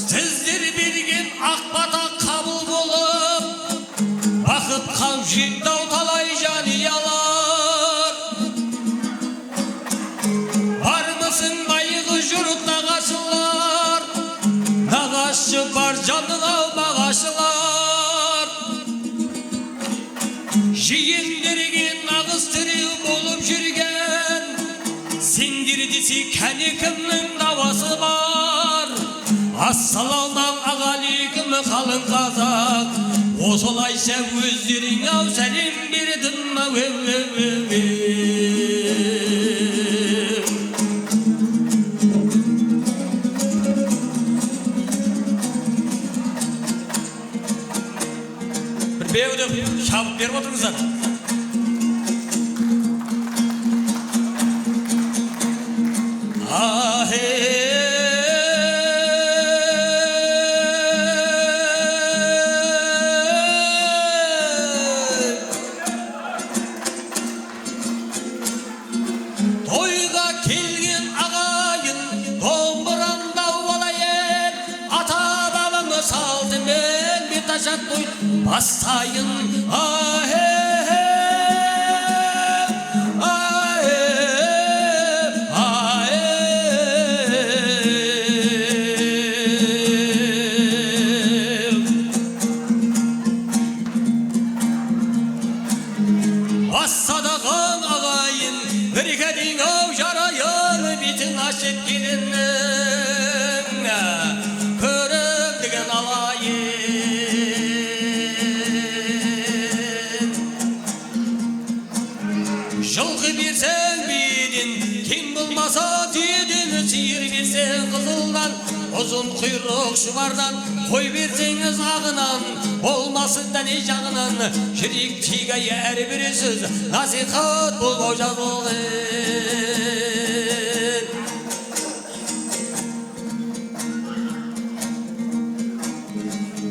сіздер берген ақ бата қабыл болып, бақытқа жетті-ау талай жаниялар. Бармысың байығы жұрт нағашылар, нағашы бар жаның-ау мағашылар. Жиендерге нағыз тіреу болып жүрген, сендер десе кәне кімнің дауасы бар. Ассалаумағалейкум қалың қазақ, осылайша өздерің-ау сәлем бердім. Бір беуді шабып беріп отырыңыздар. Тойға келген ағайын, домбыранда уалайын, ата бабамыз салтымен бет ашат той бастайын. Басадаған ағайын, біргәдің-ау жарайын, бетін ашып келіннің, көріп деген алайын. Жылқы берсең беден, кем болмаса түйеден, сиыр берсең қызылдан, ұзын құйрық шұбардан, қой берсеңіз ағынан, болмасын дәне жағынан, жүрек тигай әрі бересіз, насихат болмау жазылғын.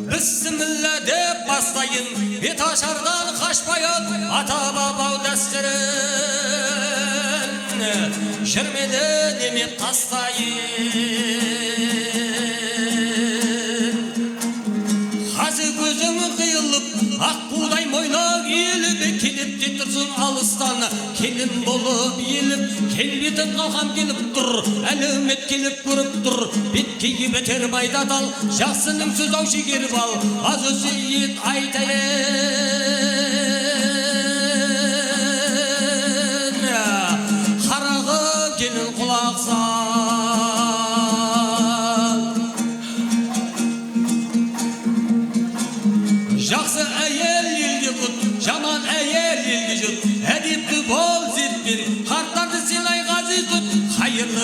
Бісміллә деп бастайын, бет ашардан қашпайын, ата бабау дәстүрін, жүрмеді демеп тастайын. Қазы көзім қиылып, ақ қудай мойнақ еліп, келіп де тұрсын алыстан, келін болып еліп, келбетін қалқам келіп тұр, әлеумет келіп көріп тұр, беткейге бетер байдадал, жақсының сөз ау шегеріп ал, аз өсиет айтайын.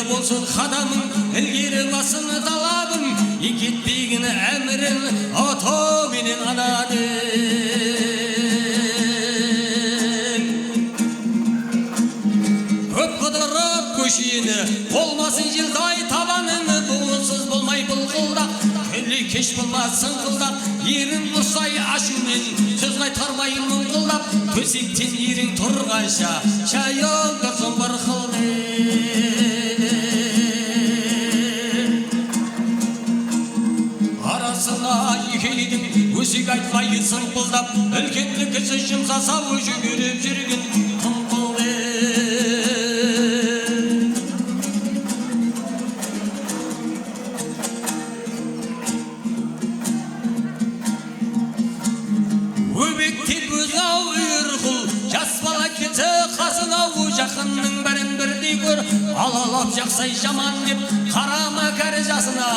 болсын қадамың, ілгері басын талабың, екетпегін әмірін ото менен анадың. Көп қыдырып көшені, болмасын жылдай табаның, бұлсыз болмай бұлқылдақ, күлі кеш болмасын қылдақ, ерін бұсай ашумен, сөз қайтармай мұңғылдап, төсектен ерің тұрғанша, шайын көрсін бір қылды. Арасына екейдің, өсек айтмай сылпылдап, үлкенді кісі жұмсаса өші көріп жүрген құмқылды. Өбектеп өзау үйірқұл, жас бала кеті қасынау, жақынның бәрін бірдей көр, алалап жақсай жаман деп, қарама кәрі жасына,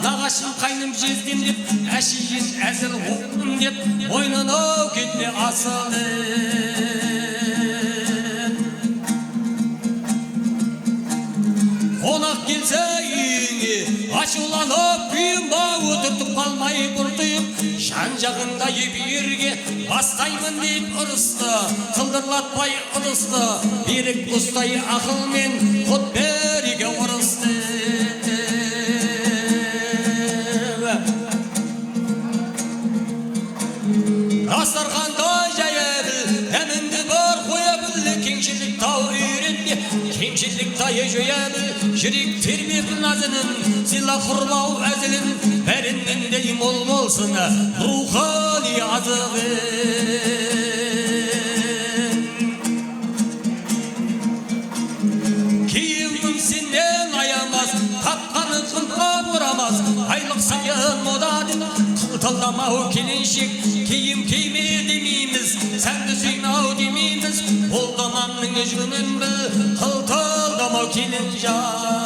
нағашым қайным жездем деп, әшейін әзіл оқым деп, ойнынау кетпе асылды. Қонақ келсе үйіңе, ашуланып күйім бау отыртып қалмай бұртып, жан жағында еберге бастаймын деп ұрысты, қылдырлатпай ұлысты, берік ұстай ақылмен құт береге ұрысты. Дастарханда жая біл, дәмінді бір қоя біл, кеңшілік тау үйренде, кеңшілік тайы жоя біл, жүрек тербеп назының, сыйла құрбау әзілін, бәрінен де мол болсын, рухани азығы. Киімің сенен аямас, тапқаны қымқа бұрамас, айлық сайын модадың, қылтылдамау келіншек, киім кейме демейміз, сәнді сүймау демейміз, болдаманның жүнін біл, қылтылдамау келін жан.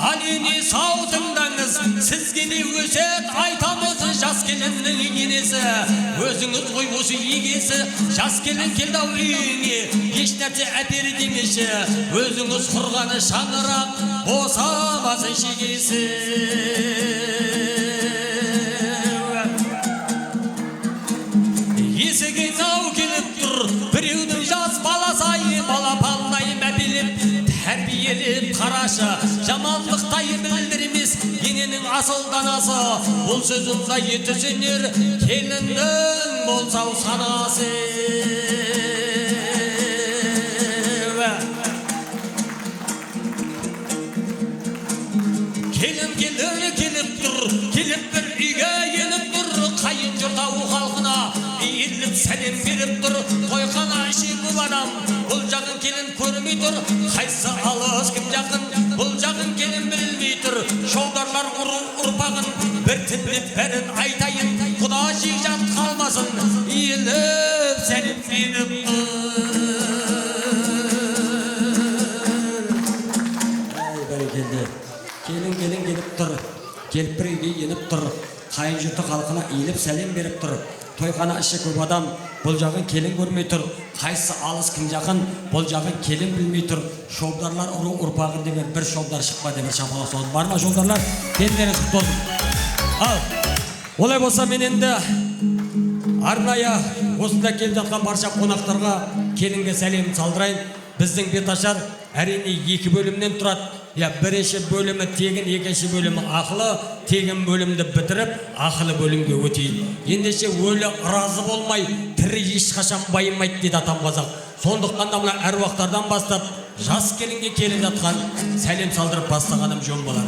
Алине саутыңдаңыз, сізге де өсет айтамыз, жас келіннің енесі, өзіңіз ғой осы егесі, жас келін келді-ау үйіңе, еш нәрсе әпер демеші, өзіңіз құрғаны шаңырақ, босамасы шегесі. Есіге нау келіп тұр, біреудің жас баласай, балапандай мәпелеп, тәрбиелеп қарашы, жамандықтай білдірмес, ененің асыл данасы, бұл сөзімді етісінер, келіндің болсау санасы. Келін келіп тұр, келіп бір үйге еніп тұр, қайын жұртау халқына иіліп сәлем беріп тұр, тойхана іші көп адам, бұл жағын келін көрмей тұр, қайсы алыс кім жақын, бұл жағын келін білмей тұр, шолдарлар ұрпағын бір тіндеп бәрін айтайын, құда жат қалмасын, иіліп сәлем беріп тұр. Бәрекелді, келін келіп тұр, келіп бір үйге еніп тұр, қайын жұрты халқына иіліп сәлем беріп тұр, тойхана іші көп адам, бұл жағын келін көрмей тұр, қайсы алыс кім жақын, бұл жағын келін білмей тұр, шобдарлар ұрпағын деген бір шобдар шықпа деген шапала соғын. Бар ма шобдарлар? Келіндеріңіз құтты болсын. Ал, олай болса мен енді арнайы осында келіп жатқан барша қонақтарға келінге сәлем салдырайын. Біздің беташар әрине екі бөлімнен тұрады. Бірінші бөлімі тегін, екінші бөлімі ақылы, тегін бөлімді бітіріп, ақылы бөлімге өтейді. Ендеше өлі разы болмай, тірі ешқашан байымайды дейді атам қазақ. Сондықтан да мына әруақтардан бастап, жас келінге келіп жатқан сәлем салдырып бастағаным жөн болар.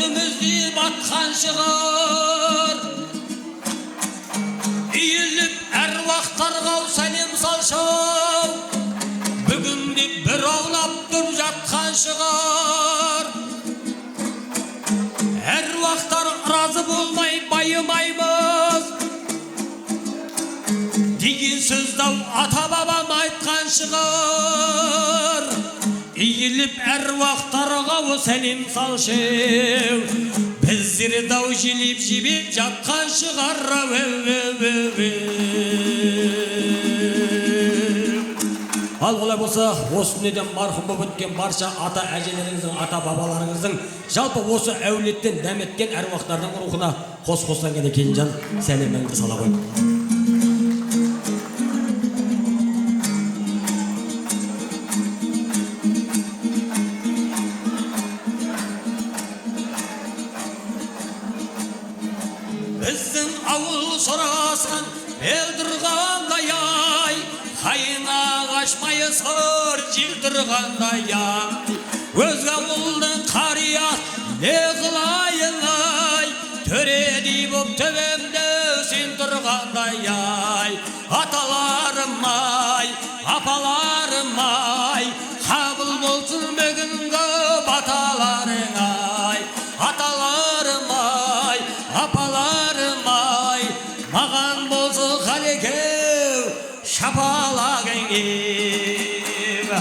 күмізді батқан шығар. Үйіліп әруақтарға сәлем салшау, бүгінде бір аулап тұр жатқан шығар. Әруақтар разы болмай байымаймыз деген сөзді ата-бабам айтқан шығар. Иіліп әруақтарға сәлем салшау, біздер дау желеп жебеп жатқан шығар. Ал олай болса, осы дүниеден марқұм болып өткен барша ата әжелеріңіздің, ата бабаларыңыздың, жалпы осы әулеттен дәметкен әруақтардың рухына қос-қостан келе Келінжан сәлеміңді сала қой. Біздің ауыл сұрасқан ел тұрғандай ай, қайына қашмайы сыр жел тұрғандай ай. Өзге ауылдың қарият не қылайын ай, төредей боп төбемде сен тұрғандай ай. Аталарым ай, апаларым ай, қабыл болсын бүгінгі баталарың ай. Аталарым ай, апаларым ай, маған болсын қалекеу шапалағың ем.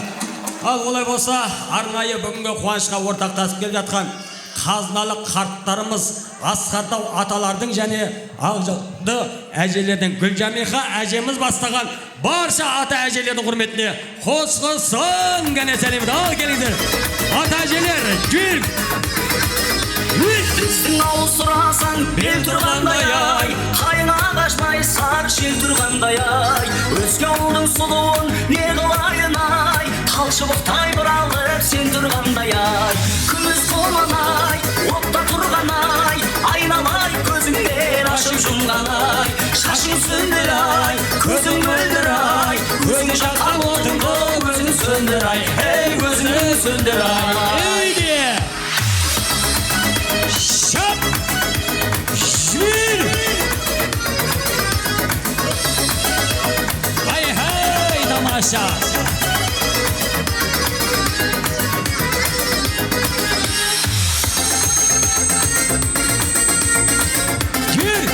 Ал олай болса, арнайы бүгінгі қуанышқа ортақтасып келіп жатқан қазыналы қарттарымыз, Асқартау аталардың және Ақжалды әжелердің Гүлжамиха әжеміз бастаған барша ата әжелердің құрметіне қос-қосын ғана сәлемді. Ал келіңдер, ата әжелер, жүр! Біздің ауыл сұрасаң бел тұрғандай ай, қайына қашмай сар жел тұрғандай ай. Өзге ауылдың сұлуын не қылайын ай, талшыбықтай бұралып сен тұрғандай ай. Күміс қолын ай, отта тұрған ай, айналай көзіңнен ашып жұмған ай. Шашың сөндір ай, көзің мөлдір ай, көзің жаққан отыңды өзің сөндір ай. Ей, өзіңі сөндір ай. Şap! Şvir! Hay hay tamaşa! Gir!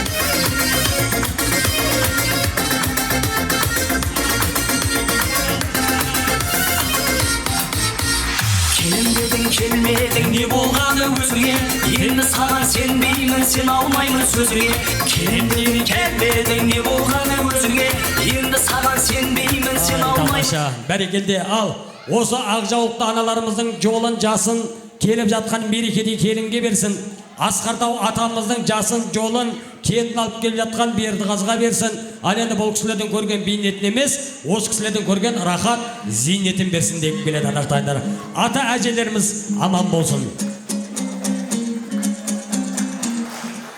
Келмедің не болғаны өзіңе, енді саған сенбеймін, сен алмаймын сөзіңе. Келмедің не болғаны өзіңе, енді саған сенбеймін, сен алмаймын. Бәрекелде, ал осы Ақжаулықты аналарымыздың жолын жасын келіп жатқан мерекеде келінге берсін. Асқартау атамыздың жасын жолын келін алып келіп жатқан Бердіғазға берсін. Ал енді бұл кісілердің көрген бейнетін емес, осы кісілердің көрген рахат зейнетін берсін деп келеді ардақтайдар. Ата әжелеріміз аман болсын.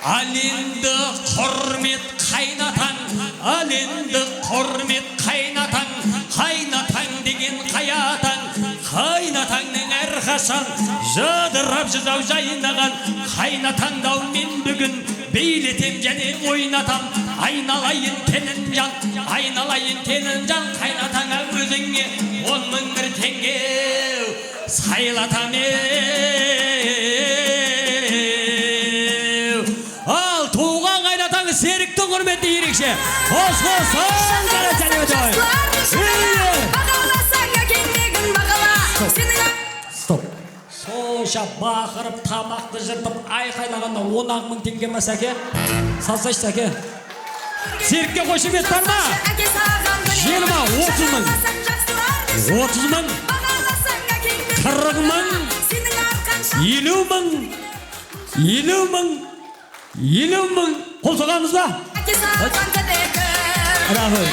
Ал енді құрмет қайнатаң, ал енді құрмет қайнатаң, қайнатаң деген қаятаң, қайнатаңның әрқашан жадырап жырау жайнаған, қайнатаңдау мен бүгін бейлетем және ойнатам. Айналайын тенін жан, айналайын тенін жан, қайнатаңа өзіңе 10 мың бір теңге сайлатам еу. Ал туған қайнатаңы серіктің құрметті ерекше. Қос-қосын қара сәлем өтіп. Стоп. Сонша бақырып, тамақты жыртып, айқайлағанда 10 мың теңге ма сәке? Салсайшы сәке. Серікке қошемет бар ма? 20, 30 мың. 30 мың. 40 мың. 50 мың. 50 мың. 50 мың. Қол соғамыз ба? Рахмет.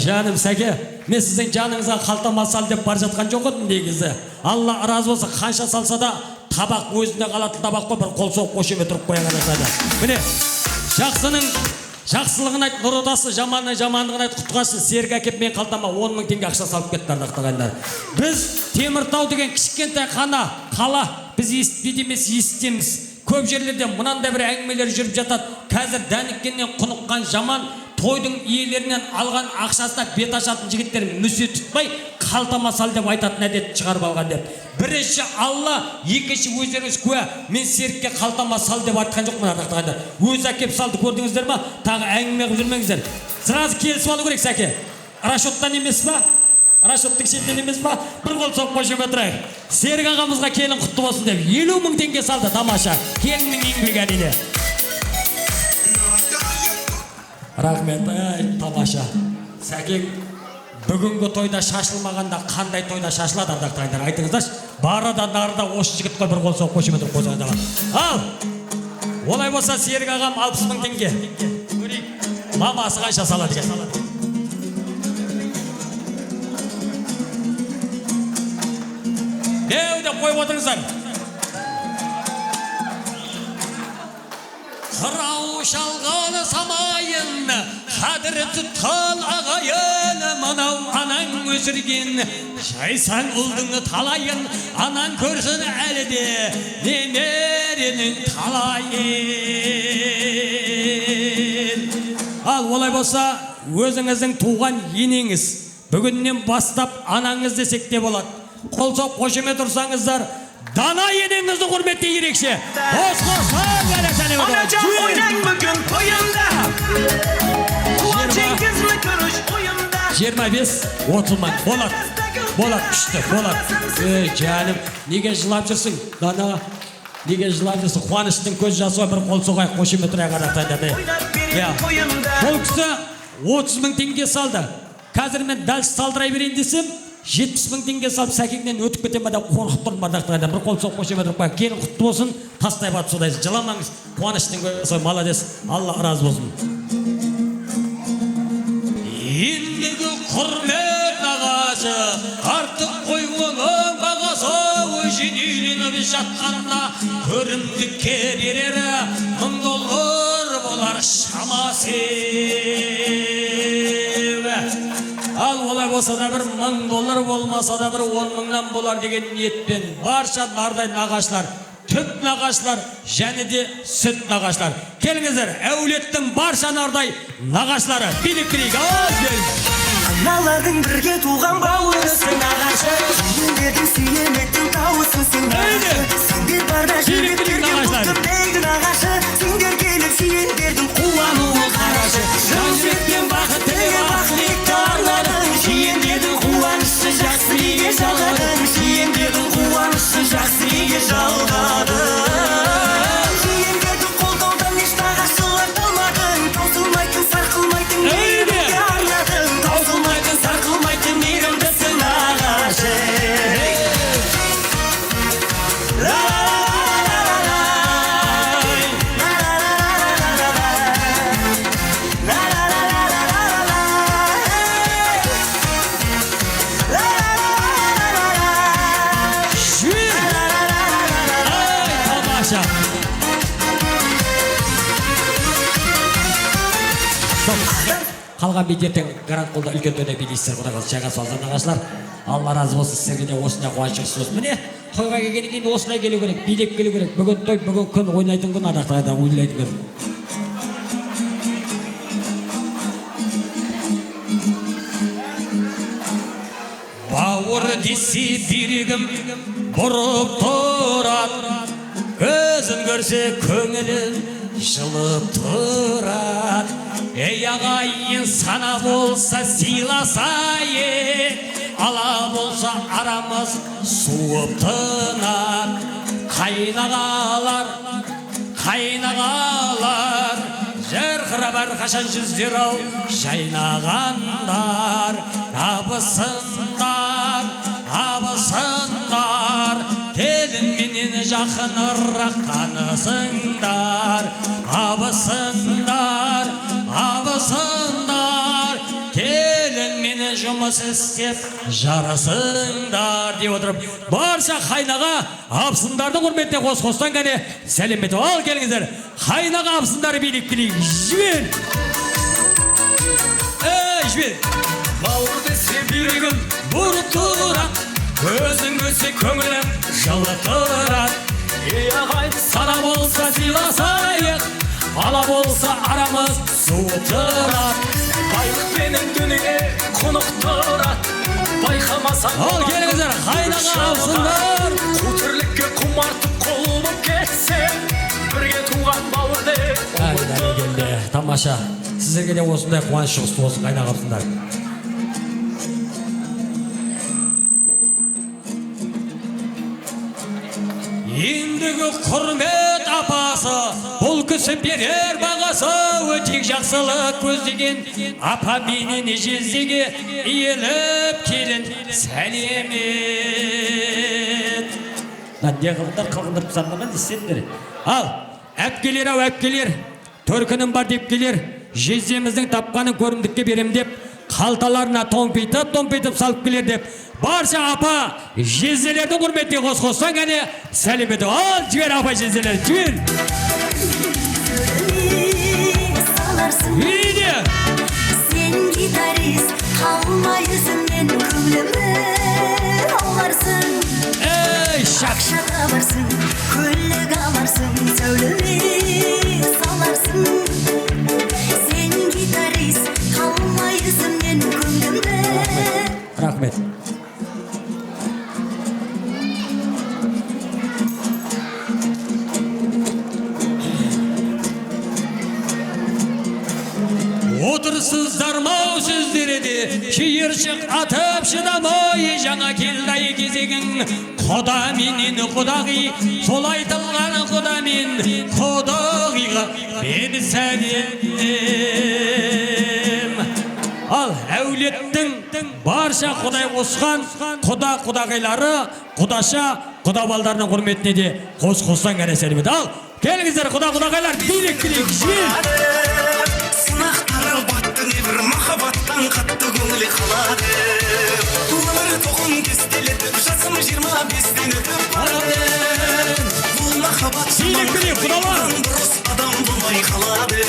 Жаным сәке, мен сіздің жаныңызға қалтама сал деп бар жатқан жоқ едім негізі. Алла разы болса, қанша салса да табақ өзінде қалатын табақ қой, бір қол соғып қошемет тұрып қойған атады. Міне, жақсының жақсылығын айт, нұр отасы, жаманның жамандығын айт, құтқасы, серік әкеп мен қалтама 10 мың теңге ақша салып кетті ардақтағандар. Біз Теміртау деген кішкентай қала, біз естімейді емес, естіміз. көп жерлерде мынандай бір әңгімелер жүріп жатады. Қазір дәніккеннен құныққан жаман тойдың иелерінен алған ақшасына бет ашатын жігіттер мүсе тұтпай қалтама сал деп айтатын әдет шығарып алған деп. Бірінші Алла, екінші өздеріңіз куә. Мен Серікке қалтама сал деп айтқан жоқпын ардақтағандар. Өзі әкеп салды, көрдіңіздер ма? Тағы әңгіме қылып жүрмеңіздер. Сразу келісіп алу керек, сәке. Расчеттан емес па? Расчеттің шетінен емес па? Бір қол соғып қошып отырайық. Серік ағамызға келін құтты болсын деп 50 000 теңге салды, тамаша. Келіннің еңбегі әдене. Рахмет, тамаша. Сәкең, бүгінгі тойда шашылмағанда қандай тойда шашылады ардақтағандар, айтыңыздаршы. Барада нарда осы жігіт қой, бір қол соғып қошып отырып қойсаңыздар. Ал! Олай болса Серік ағам 60 000 теңге. Мамасы қанша салады екен? Деу деп қойып отырыңыздар. Қырау шалғаны самайын, қадірі тұтқан ағайын, мынау анаң өсірген жайсаң ұлдың талайын, анаң көрсін әлі де немеренің талайын. Ал олай болса, өзіңіздің туған енеңіз бүгіннен бастап анаңыз десек те болады. Қол соғып қошемет ұрсаңыздар, дана енеңізді құрметте ерекше. Қос-қосан әлі сәлем өтірім. Анаcan oynan bugün toyunda, Tuğan Cengiz'li görüş oyunda. 25-30 мың. Болады, күшті, болады. Жаным, неге жылап жүрсің? Дана, неге жылап жүрсің? Қуаныштың көз жасы бір қол соғайық, қошемет ұрайық ардақтағандар. Бұл кісі 30 000 теңге салды. Қазір мен дәл салдырай берейін десем, 70 000 теңге салып сәкеңнен өтіп кетем ба деп қорқып тұрмын ардақтағандар. Бір қол соғып қошемет ұрып қойып, келін құтты болсын, тастай бат судайсыз. Жыламаңыз. Қуаныштың көз, молодец. Алла разы болсын. Ендігі құрмет нағашы, артық қойғының бағасы, өжен үйленіп жатқанда көрімдікке берері $1000 болар шамасы. Ал олай болса да бір $1000 болмаса да бір 10 000-нан болар деген ниетпен барша нардай нағашылар, түп нағашылар және де сүт нағашылар. Келіңіздер, әулеттің барша нардай нағашылары. Билік-билік, Аналардың бірге туған бауырысың ағашы, Сүйендердің сүйеметтің тауысысың ағашы. Сендер барда жүректерге бұлтып дейдің ағашы, Сендер келіп сүйендердің қуануы қарашы. Жан жүректен бақыт тіле бақытты арладың, Сүйендердің қуанышы жақсы еге жалғадың, Сүйендердің қуанышы жақсы еге жалғадың. Сүйендердің қолдаудан еш нағашылар талмадың, таусылмайтын сарқылмайтын мейірімге арнадың, таусылмайтын сарқылмайтын мейірімдісің нағашы. Қалған бедертен гарант қолда үлкен төне билейсіздер, құдағыз жаға салған нағашылар. Алла разы болсын, сіздерге де осындай қуанышты болсын. Міне, тойға келгеннен кейін осылай келу керек, билеп келу керек. Бүгін той, бүгін күн, ойнайтын күн, ардақтағандар ойлайтын күн. Бауыр десе бүйрегім бұрып тұрады, көзін көрсе көңілім жылып тұрады. Ей ағайын, сана болса сыйласайық, ала болса арамыз суып тынады. Қайнағалар, жарқырап әрқашан жүздер ау жайнағандар. Абысындар, келінменен жақынырақ танысыңдар. Абысындар, келінменен жұмыс істеп жарысыңдар деп отырып, барша қайнаға абысындарды құрметіне қос-қостан кәне сәлем етіп. Ал келіңіздер, қайнаға абысындары билік-билік жібер. Жібер. Бауыр десе бүйрегім бұрып тұрады, көзің көрсе көңілім жылып тұрады. Сана болса сыйласайық, ала болса арамыз суытырат. Байлықпенен дүние құнықтырат, байқамасаң Ал келіңіздер, қайнаға алсындар. Қу тірлікке құмартып қол болып кетсең, бірге туған бауырдек Келді, тамаша. Сіздерге де осындай қуаныш жұғысты болсын, қайнаға алсындар. Ендігі құрмет апасы, бұл кісі берер бағасы, өтек жақсылық көздеген апа менен жездеге иеліп келін сәлемет. Не қылғындырып сандаған десеңдер. Ал, әпкелер ау әпкелер, төркінім бар деп келер, жездеміздің тапқанын көрімдікке берем деп, қалталарына томпитып салып келер деп, барша апа жезделердің құрметіне қос-қоссаң әне сәлемет. Ал, жібер апа жезделер, жібер. Үйде. Сен гитарист, қалмай үзімнен көңілімді аларсың. Ақша табарсың, көлік аларсың, сәулеме саларсың. Сен гитарист, қалмай үзімнен көңілімді. Рахмет. Отырсыздар мау сөздерде, шиыршық атып шыдамай, жаңа келді кезегің. Құда менен құдағи, сол айтылған құда мен құдағиға мені сәлем. Ал әулеттің барша құдай қосқан құда-құдағилары, құдаша құдабалдарының құрметіне де қос-қоссаң әне сәлемет. Ал, келіңіздер құда-құдағилар, билек-билек жел. Сынақтары батты небір махаббаттан қатты көңілі қалады. Туылыр тоқым кестелетіп, жасым 25-тен өтіп барады. Бұл махаббат шаман дұрыс адам болмай қалады.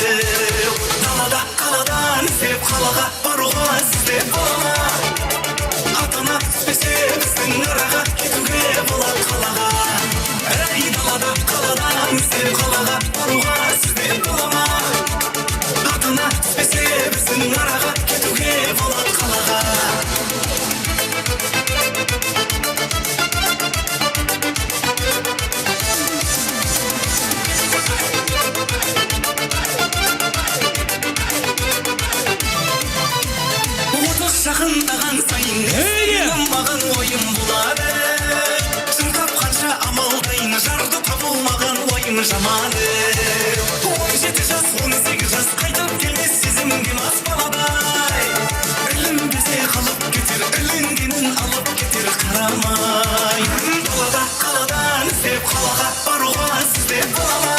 Қаладан іздеп қалаға баруға сіздеп бола. Атына түспесе біздің араға кетуге болады қалаға. Әй далада қаладан іздеп қалаға баруға сіздеп бола. Атына түспесе біздің араға кетуге болады қалаға. Жақындаған сайын сенің маған ойым болады. Шын тапқанша амалдайын, жарды табылмаған ойым жаманы. 17 жас, 18 жас қайтып келмес сезімге мас баладай. Ілінбесе қалып кетер, ілінгенін алып кетер қарамай. Далада қаладан іздеп қалаға баруға сіздеп бола.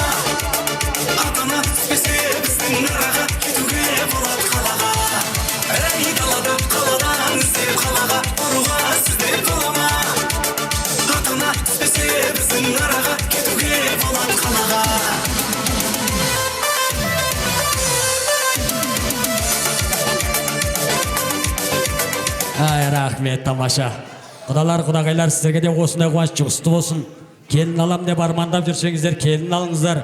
Атына түспесе біздің араға кетуге болады қалаға. Әй далада қаладан іздеп қалаға баруға сіздеп бола ма? Атына түспесе біздің араға кетуге болады қалаға. Ай, рахмет, тамаша. Құдалар, құдағайлар, сіздерге де осындай қуаныш жұғысты болсын. Келін алам деп армандап жүрсеңіздер, келін алыңыздар.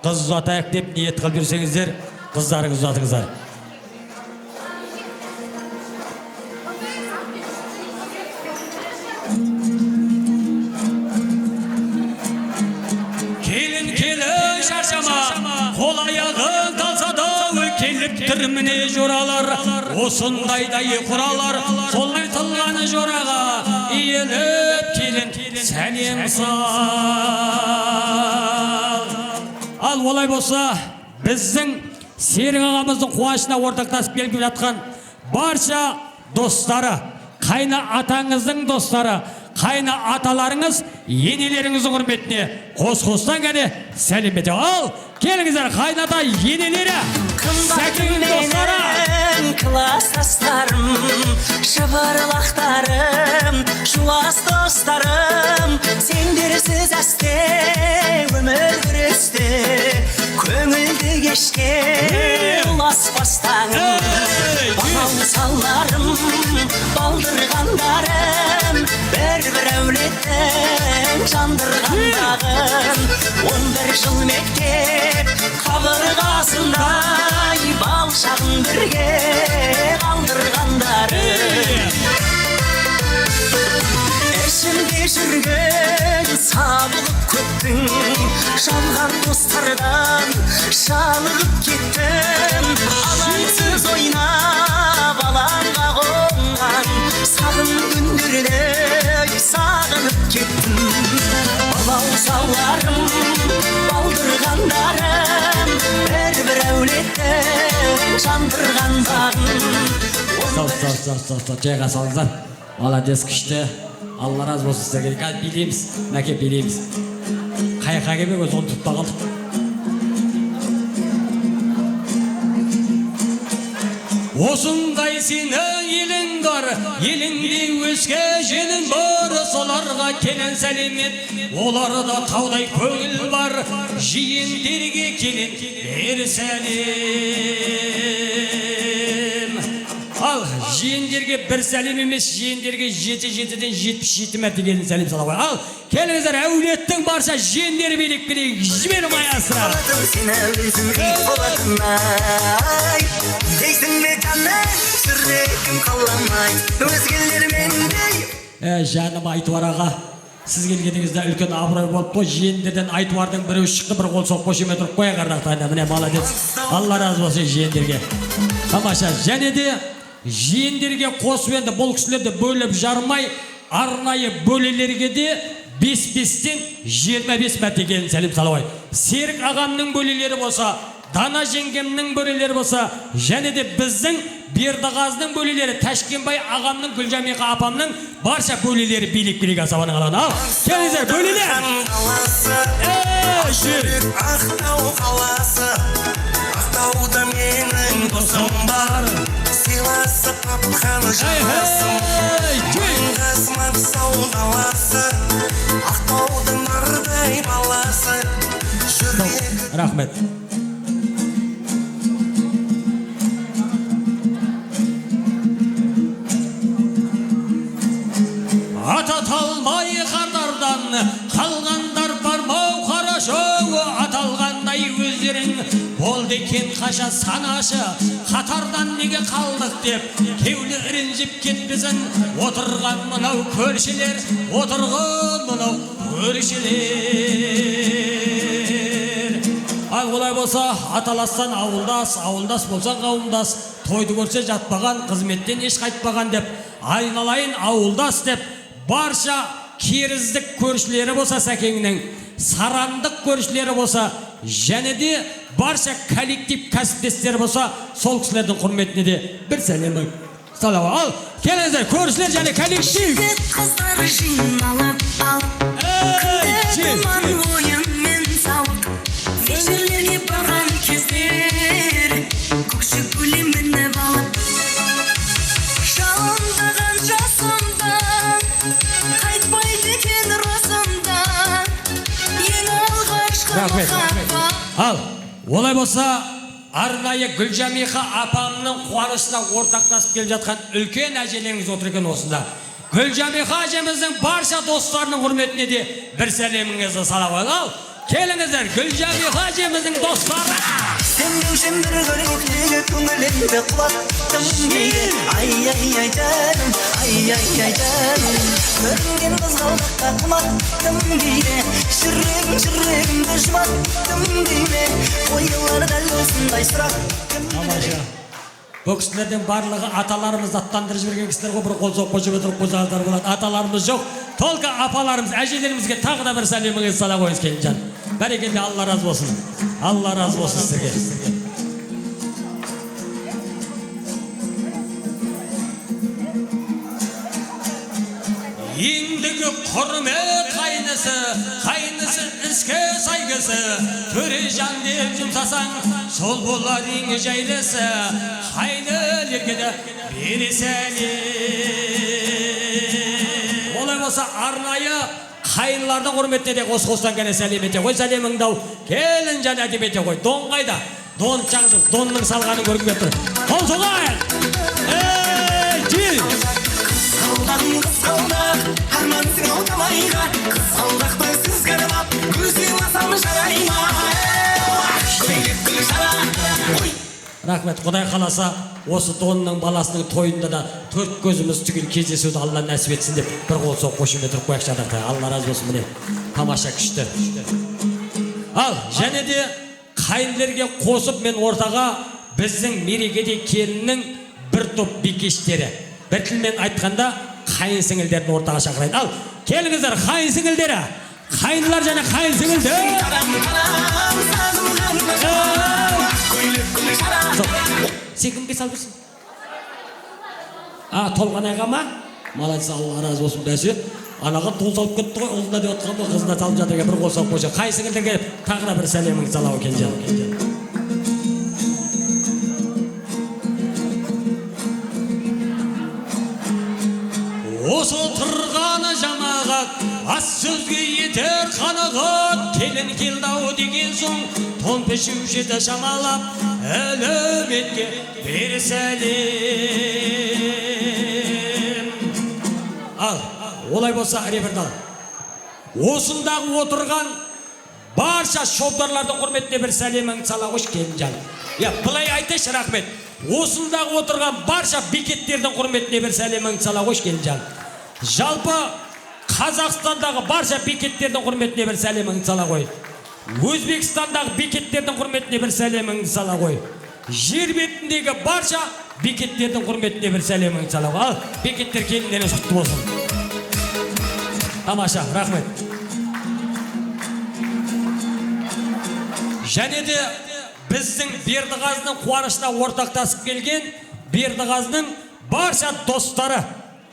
Қыз ұзатайық деп ниет қылып жүрсеңіздер, қыздарыңыз ұзатыңыздар. Келін шаршама, қол аяғын талса да келіп түрміне жоралар. Осындайдай құралар, сол айтылған жораға иеліп келін сәлем сал. Ал олай болса, біздің Серік ағамыздың қуанышына ортақтасып келіп жатқан барша достары, қайна атаңыздың достары, қайна аталарыңыз, енелеріңіздің құрметіне қос-қостан кәне сәлемет. Ал, келіңіздер, қайната енелері, сәкеңнің достары. Класстастарым, шыбырлақтарым, жуас достарым, сендерсіз әсте, өмір күресте, көңілді кешке ұласпастаңым. Балам саларым, балдырғандарым, бір-бір әулеттің жандырғандағын 11 жыл мектеп қабырғасындай бал шағын бірге қалдырғандары ішінде жүрген сабылып көптің жалған достардан жалығып кеттім алаңсыз ойнап алаңға қонған сағым күндерде сағынып кеттім балаусаларым балдырғандарым бір әулеттің жандырғандарын жайға салыңыздар. Молодец, күшті. Алла разы болсын сіздерге. Қазір билейміз, мәке билейміз. Қайқа келмек өзі оны тұтта қалдық. Осындай сенің елің бар, еліңде өзге женің бар, соларға келен сәлемет, оларда таудай көңіл бар, жиендерге келен ер сәлем. Ал жиендерге бір сәлем емес, жиендерге 7-7-ден 77 мәрте келін сәлем сала қой. Ал келіңіздер, әулеттің барша жиендері билеп келейік, жібер майастыра. Сені өзім бейт болатынай дейсің бе жаным, жүрегім қаламай өзгелермендей. Жаным Айтуар аға, сіз келгеніңізде үлкен абырой болып қой, жиендерден Айтуардың біреу шықты, бір қол соқ қошеме тұрып қоя қардақтайында. Міне молодец. Алла разы болсын жиендерге. Тамаша. Және де жиендерге қосып енді бұл кісілерді бөліп жармай, арнайы бөлелерге де 5-5-тен 25 мәрте келін сәлем салып қой. Серік ағамның бөлелері болса, Дана жеңгемнің бөлелері болса, және де біздің Бердіғазының бөлелері, Тәшкенбай ағамның, Гүлжамиқа апамның барша бөлелері билеп келейік асабаның қалағына. Ал, келіңіздер, бөлелер! Жүрек Ақтау қаласы, Ақтауда менің досым бар, сыйласып тапқан жалғасым, маңғазмақ саудаласы, Ақтаудың нардай баласы, жүрек. Рахмет. Ата талмай қардардан қалғандар бармау қарашоу, аталғандай өздерің болды екен қаша санашы, қатардан неге қалдық деп кеулі ірінжіп кетпесін отырған мынау көршілер, отырған мынау көршілер. Ал олай болса, аталастан ауылдас, ауылдас болсан қауымдас, тойды көрсе жатпаған, қызметтен еш қайтпаған деп, айналайын ауылдас деп, барша керіздік көршілері болса сәкеңнің, сарандық көршілері болса, және де барша коллектив кәсіптестері болса, сол кісілердің құрметіне де бір сәлем салау. Ал, келіңіздер, көршілер және коллектив. Қыздар жиналып алып, күндердің ойынмен сауық, вечерлерге барған кездер, көкшік көлеміне балып, жалындаған жасымдан, қайтпайды екен росымдан, ең алғашқы махаббат. Ал, олай болса, арнайы Гүлжамиқа апамның қуанышына ортақтасып келе жатқан үлкен әжелеріңіз отыр екен осында. Гүлжамиқа әжеміздің барша достарының құрметіне де бір сәлеміңізді сала қойыңыз. Ал, келіңіздер, Гүлжамиқа әжеміздің достары. Сен деушен бір көректегі көңілімді құлаттым дейді. Ай-ай-ай жаным, ай-ай-ай жаным, көрінген қызғалдаққа құматтым дейді. Жүрегімді жұбаттым дейді. Ойлар дәл осындай сұрақ. Бұл кісілердің барлығы аталарымыз аттандырып жіберген кісілер ғой, бір қол соқ қошеме тұрып қозғалдар болады. Аталарымыз жоқ, толқа апаларымыз, әжелерімізге тағы да бір сәлеміңізді сала қойыңыз келінжан. Бәрекелді, Алла разы болсын. Алла разы болсын сіздерге. Ендігі құрмет қайнысы іске сайгысы, төре жан деп жұмсасаң, сол болар ең жайлысы, қайнылерге де бере сәлем. Олай болса, арнайы қайнылардың құрметіне де қос-қостан кәне сәлем ете қой, сәлеміңді ау, келін жан әдеп ете қой. Дон қайда? Дон чағызып, донның салғанын көргім еп тұр. Қол соғайын! Жел! Қызғалдақ, армансың ау абайға қызғалдақтай сізгіріп көзің асам жарай ма көйлек гүл жара. Рахмет, Құдай қаласа осы Донның баласының тойында да төрт көзіміз түгел кездесуді Алла нәсіп етсін деп бір қол соқ қошемет тұрып қояқшы ардақтар. Алла разы болсын, міне тамаша күшті. Ал және де қайынлерге қосып мен ортаға біздің мерекеде келіннің бір топ бикештері. Бір тілмен айтқанда қайын сіңілдерді ортаға шақырайын. Ал келіңіздер қайын сіңілдері, қайынлар және қайын сіңілдер. Секінге сал бірсің. Толғанайға ма? Молодец, Алла разы болсын бәсе. Анаға тол салып кетті ғой, ұлына деп отқан ба, қызына салып жатырға бір қол салып қойшы. Қай сіңілдерге тағы да бір сәлемің салау Кенжан. Осы тұрғаны жамағат, ас сөзге етер қанығат. Келін келдау деген соң, тон пешушеді шамалап, әлеметке бер сәлем. Ал, олай болса ребердал. Осындағы отырған барша шобдарлардың құрметіне бір сәлемің сала қош Кенжан. Бұлай айтайшы, рахмет. Осындағы отырған барша бекеттердің құрметіне бір сәлемің сала қош Кенжан. Жалпы Қазақстандағы барша бекеттердің құрметіне бір сәлемің сала қой. Өзбекстандағы бекеттердің құрметіне бір сәлемің сала қой. Жер бетіндегі барша бекеттердің құрметіне бір сәлемің сала қой. Ал, бекеттер келіндеріңіз құтты болсын. Тамаша, рахмет. Және де біздің Бердіғазының қуанышына ортақтасып келген Бердіғазының барша достары,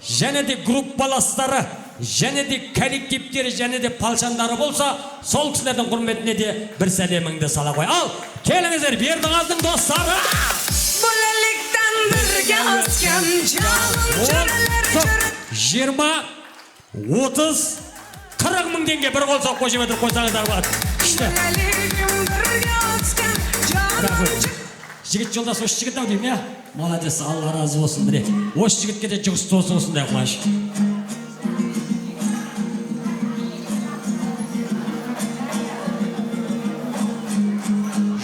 және де группаластары, және де коллективтері, және де палшандары болса, сол кісілердің құрметіне де бір сәлеміңді сала қой. Ал, келіңіздер Бердіғазының достары. Бұл әліктен бірге асқан жалын жүрілер 20, 30, 40 мың теңге бір қол соқ қошеметір қойсаңыздар болады. Күшті. Жігіт жолдас осы жігіт ау деймін, молодец, Алла разы болсын. Міне осы жігітке де жұғысты болсын осындай қуаныш.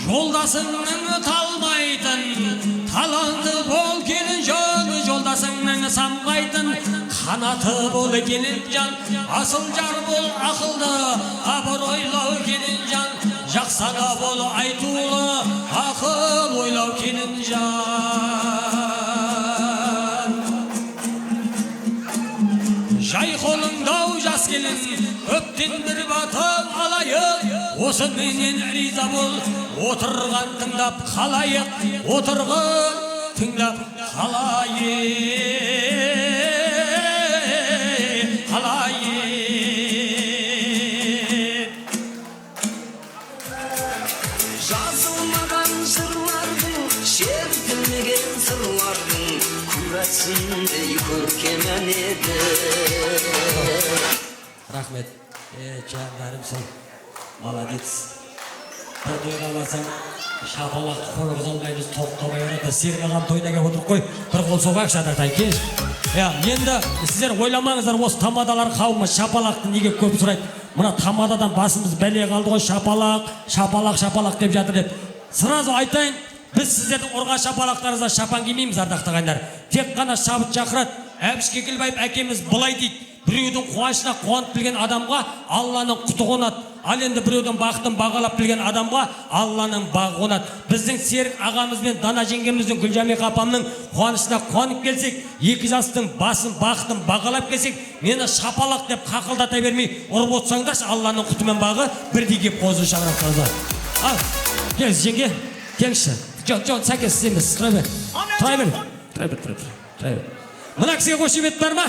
Жолдасыңның талмайтын, таланты бол келін жан, жолдасыңның самғайтын, қанаты бол келін жан, асыл жар бол ақылды, абыройлау келін жан, жақсана бол айтулы, ақыл ойлау келін жан. Жай қолыңдау жас келін, өптен бір батып алайық, осы менен риза бол, отырған тыңдап қалайық, отырған тыңдап қалайық. Жазылмаған жырлардың, шертілмеген сырлардың, күрәтсіндей көркемен еді. Рахмет, жандарымсың, молодец. Бір тойға барсаң, шапалақ қойып залғаймыз, тоқтамай орады. Сермеған тойына кеп отырып қой, бір қол соғайық жадақтан кеш. Енді сіздер ойламаңыздар, осы тамадалар қауымы шапалақты неге көп сұрайды. Мына тамададан басымыз бәле қалды ғой, шапалақ деп жатыр деп. Сразу айтайын, біз сіздердің ұрған шапалақтарыңызда шапан кимейміз, ардақтағандар. Тек қана шабыт шақырады. Әбіш Кекілбаев әкеміз былай дейді: біреудің қуанышына қуанып білген адамға Алланың құты қонады. Ал енді біреудің бақытын бағалап білген адамға Алланың бағы қонады. Біздің Серік ағамыз бен Дана жеңгеміздің, Гүлжамиқа апамның қуанышына қуанып келсек, екі жастың басын, бақытын бағалап келсек, мені шапалақ деп қақылдата бермей ұрып отырсаңдаршы, Алланың құты мен бағы бірдей кеп қозы шаңырақтарда. Ал, кел жеңге, келші. Жон, сәке сіз емес, тұра бер. Мына кісіге қошемет бар ма?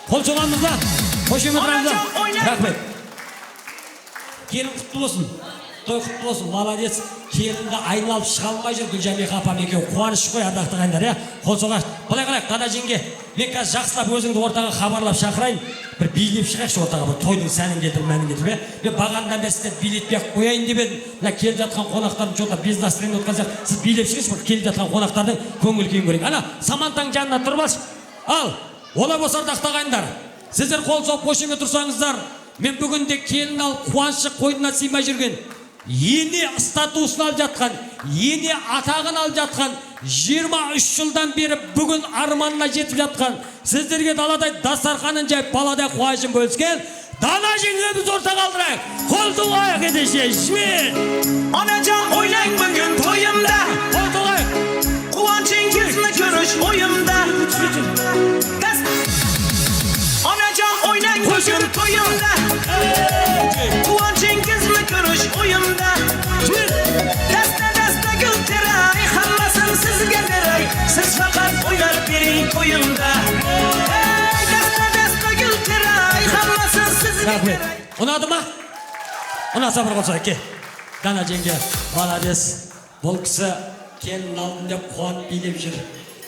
Қол соғамыз ба? Қошемет рамыз ба? Рахмет. Келін құтты болсын, той құтты болсын, молодец. Келінді айналып шыға алмай жүр Гүлжамиқа апам екеуі. Қуаныш қой, ардақтағандар, қол соғаш. Былай қарайық, Дана жеңге, мен қазір жақсылап өзіңді ортаға хабарлап шақырайын. Бір билеп шығайықшы ортаға, бір тойдың сәнін кетіп, мәнін кетіп. Мен бағандан бері сізден билетпей қояйын деп едім. Мына келіп жатқан қонақтардың жолда без настроение отқан сияқты, сіз билеп шығайықшы, бір келіп жатқан қонақтардың көңіл күйін көрейік. Ана Самантаң жанына тұрып алшы. Ал, олай болса ардақтағандар, Сіздер қол соғып қошемет тұрсаңыздар, мен бүгінде келін алып қуанышы қойнына сыймай жүрген, ене статусын алып жатқан, ене атағын алып жатқан, 23 жылдан бері бүгін арманына жетіп жатқан, сіздерге даладай дастарханын жайып баладай қуанышын бөліскен Дана жеңгеміз орта қалдырайық. Қол соғайық ендеше. Шмен. Anacan oynan bugün toyumda. Қол соғайық. Қуанышыңызды көріш ойымда. Anacan oynan bugün toyumda. Қуанышыңызды көріш ойымда. Dasta gül teray, hammasın sizge beray. Siz fakat oynar berey toyumda. Dasta gül teray, hammasın sizge beray. Ұнады ма? Ұнаса бір қол ке. Дана жеңге, молодец. Бұл кісі келін алдын деп қуанып билеп жүр.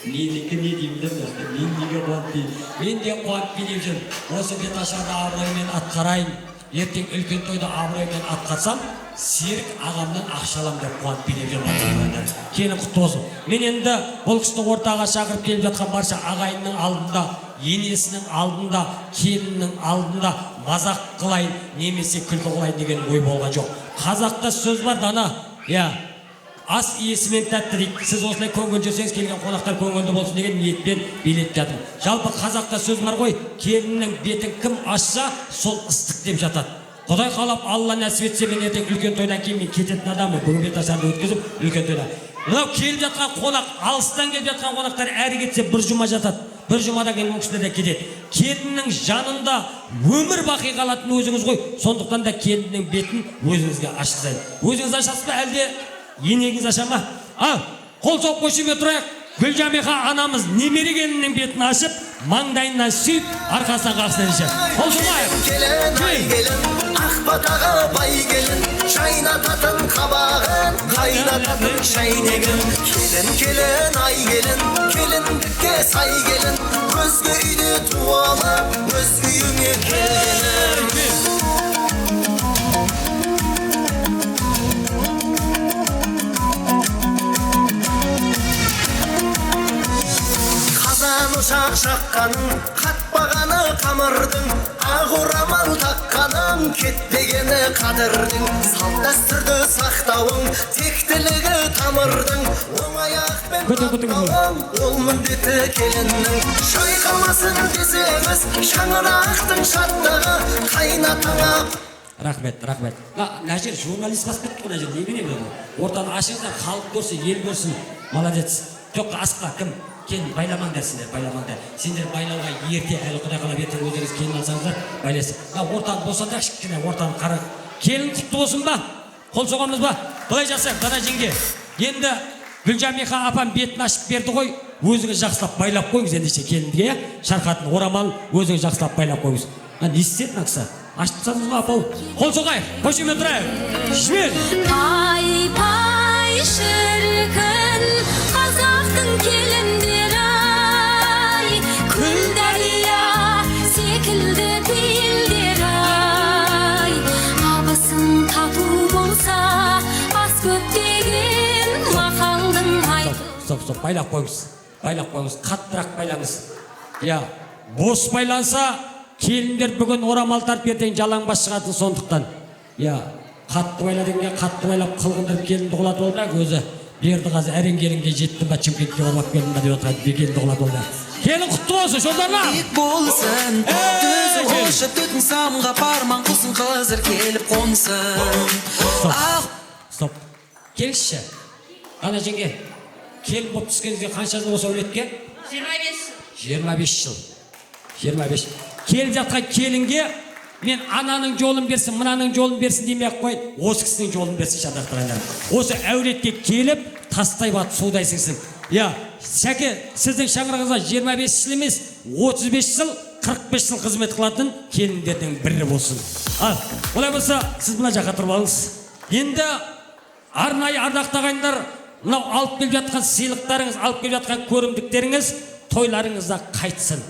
Менікі не деймін деп жүрді. Мен неге қуанып билеп. Мен де қуанып билеп жүр. Осы бет ашарда абыроймен атқарайын. Ертең үлкен тойда абыроймен атқарсам, Серік ағамнан ақшалам деп қуанып билеп жүр. Келін құтты болсын. Мен енді бұл кісіні ортаға шақырып келіп жатқан барша ағайынның алдында, енесінің алдында, келіннің алдында мазақ қылайын, немесе күлкі қылайын деген ой болған жоқ. Қазақта сөз бар Дана, ас иесімен тәтті дейді. Сіз осылай көңіл жүрсеңіз, келген қонақтар көңілді болсын деген ниетпен билеп жатыр. Жалпы қазақта сөз бар ғой, келіннің бетін кім ашса, сол ыстық деп жатады. Құдай қалап, Алла нәсіп етсе, мен ертең үлкен тойдан кейін мен кететін адаммын. Бүгін бет ашарды өткізіп, үлкен тойда. Мынау келіп жатқан қонақ, алыстан келіп жатқан қонақтар әрі кетсе бір жұма жатады. Бір жұмадан кейін ол кісілер де кетеді. Келіннің жанында өмір бақи қалатын өзіңіз ғой. Сондықтан да келіннің бетін өзіңізге ашқызайын. Өзіңіз ашасыз ба, әлде енеңіз аша ма? Қол соғып қошемет тұрайық. Гүлжамиха анамыз немере келіннің бетін ашып, маңдайынан сүйіп, арқасынан қақсын ендеше. Қол соғайық. Келін, ай келін, ақ батаға бай келін, жайнататын қабағын, қайнататын шайнегін. Келін, ай келін, келіндікке сай келін, өзге үйде туалы, өз үйіңе келгенім. Ошақ жаққаның, қатпағаны қамырдың, ақ орамал таққаның, кетпегені қадырдың. Салт дәстүрді сақтауың, тектілігі тамырдың, оңаяқпен таптауың, ол міндеті келіннің. Шайқалмасын десеңіз, шаңырақтың шаттығы, қайнатыңа. Рахмет. Нәжер, журналист басып кетті ғой, Нәжер, немене бұл? Ортаны ашыңыздар, халық көрсін, ел көрсін. Молодец. Жоққа асыққа кім? Келін байламаңдар сендер, байламаңдар. Сендер байлауға ерте, әлі Құдай қалап ертең өздеріңіз келін алсаңыздар, байлайсыз. Ортаны босандырайықшы, кішкене ортаны қара. Келін құтты болсын ба? Қол соғамыз ба? Былай жасайық, Дана жеңге. Енді Гүлжамиха апам бетін ашып берді ғой, өзіңіз жақсылап байлап қойыңыз ендеше келінге, шарқатын орамал өзіңіз жақсылап байлап қойыңыз. Не істеді мына кісі? Ашып тастадыңыз ба, апау? Қол соғайық, қошемет тұрайық. Шмен. Пай шіркін, қазақтың келіндері ай, күл дария секілді белдері ай, абысын тату болса, ас көптеген мақалдың ай. Стоп, байлап қойыңыз, қаттырақ байлаңыз. Бос байланса, келіндер бүгін орамал тартып ертең жалаңбас шығатын сондықтан. Қатты байладыңға қатты байлап қылғындырып келінді құлатып олдырақ өзі. Берді қазы әрен келінге жетті ба, Чымкентке бармақ келін ба деп отырады, келінді құлатып олдырақ. Келін құтты болсын, жолдарлар! Ек болсын, төзі қошып түтін самға парман құсын қызыр келіп қонсын. Стоп. Келші. Дана жеңге, келін болып түскенізге қанша жыл осы әулетке? 25 жыл. 25. Келіп жатқан келінге мен ананың жолын берсін, мынаның жолын берсін демей-ақ қойын. Осы кісінің жолын берсін, шардақтырайындар. Осы әулетке келіп, тастай батып судай сіңсін. Шәке, сіздің шаңырағыңызға 25 жыл емес, 35 жыл, 45 жыл қызмет қылатын келіндердің бірі болсын. Олай болса, сіз мына жаққа тұрып алыңыз. Енді арнайы ардақты ағайындар, мынау алып келіп жатқан сыйлықтарыңыз, алып келіп жатқан көрімдіктеріңіз тойларыңызда қайтсын.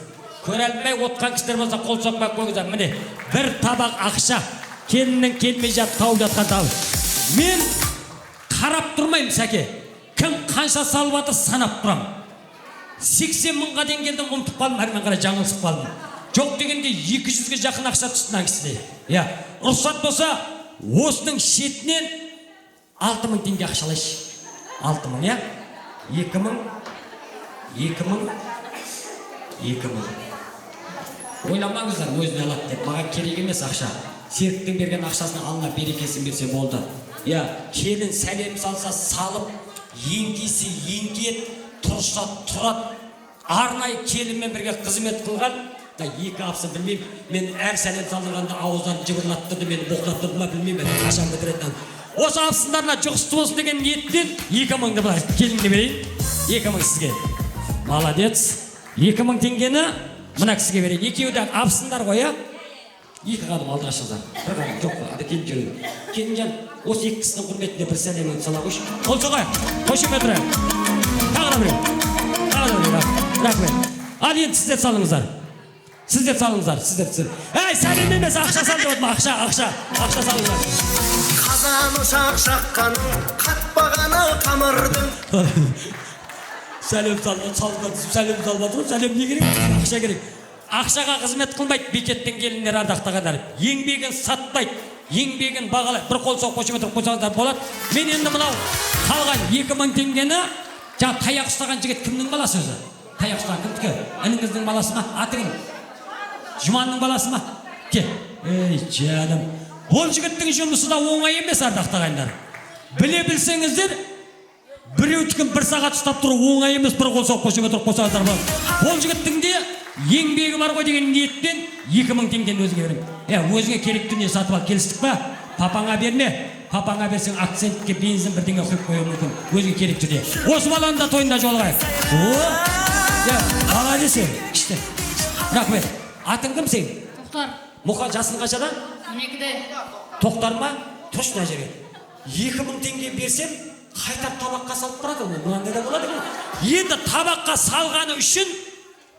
Көре алмай отқан кісілер болса қол соқпай қойыңыздар. Міне, бір табақ ақша, келіннің келмей жат тауып жатқан тауып. Мен қарап тұрмаймын, Сәке. Кім қанша салып жатыр санап тұрам. 80 мыңға дейін келдім, ұмытып қалдым, әрмен қарай жаңылысып қалдым. жоқ дегенде 200-ге жақын ақша түсті мына кісіде. Иә, рұқсат болса, осының шетінен 6000 теңге ақша алайыншы. 6000, иә? 2000. Ойламаңыздар, өзіне алады деп. Маған керек емес ақша. Серіктің берген ақшасына Алла берекесін берсе болды. Иә, келін сәлем салса салып, еңкесі еңкет, тұрса тұрат, арнай келінмен бірге қызмет қылған. Екі апсы білмеймін, мен әр сәлем салдырғанда ауыздарын жыбырлаттырды, мені боқтаттырды ма білмеймін, қашан бітіретінен. Осы апсындарына жұғысты болсын деген ниеттен 2000-ды былай келінге берейін. 2000 сізге. Молодец. 2000 теңгені мына кісіге берейін. Екеуі де апсындар ғой, иә? Екі қадым алдыға шығыздар. Бір қадым жоқ қой, ады келіп жүрейін. Келінжан, осы екі кісінің құрметінде бір сәлемін сала қойшы. Қол соғайық, қойшы метрі. Тағыра біреу. Рахмет. Ал енді сіздер салыңыздар. Сіздер салыңыздар. Әй, сәлем емес, ақша салды отма, ақша салыңыздар. Қазан ошақ жаққаның, қатпағаны қамырдың. Сәлем салбадыр, сәлем не керек? Ақша керек. Ақшаға қызмет қылмайды бекеттен келіндер ардақтағандар. Еңбегін сатпайды, еңбегін бағалайды. Бір қол соқ қошып отырып қойсаңыздар болады. Мен енді мынау қалған 2000 теңгені жаңа таяқ ұстаған жігіт кімнің баласы өзі? Таяқ ұстаған кімдікі? Ініңіздің баласы ма? Аты кім? Жұманның баласы ма? Ке. Ей, жаным. Ол жігіттің жұмысы да оңай емес ардақтағандар. Біле білсеңіздер, біреудікін бір сағат ұстап тұру оңай емес, бір қол соқ қошып отырып қойсаңыздар болады. Ол жігіттің де еңбегі бар ғой деген ниетпен 2000 теңгені өзіңе беремін. Өзіңе керекті не сатып ал, келістік па? Папаңа берме. Папаңа берсең акцентке бензин бірдеңе құйып қою мүмкін. Өзіңе керекті де. Осы баланың да тойында жолығайық. Бала десең, ішті. Рахмет. Атың кім сен? Тоқтар. Мұқа жасың қашада? 12-де. Тоқтар ма? Тұршы мына жерге. 2000 теңге берсем, қайтап табаққа салып тұрады. Мынандай да болады ғой. Енді табаққа салғаны үшін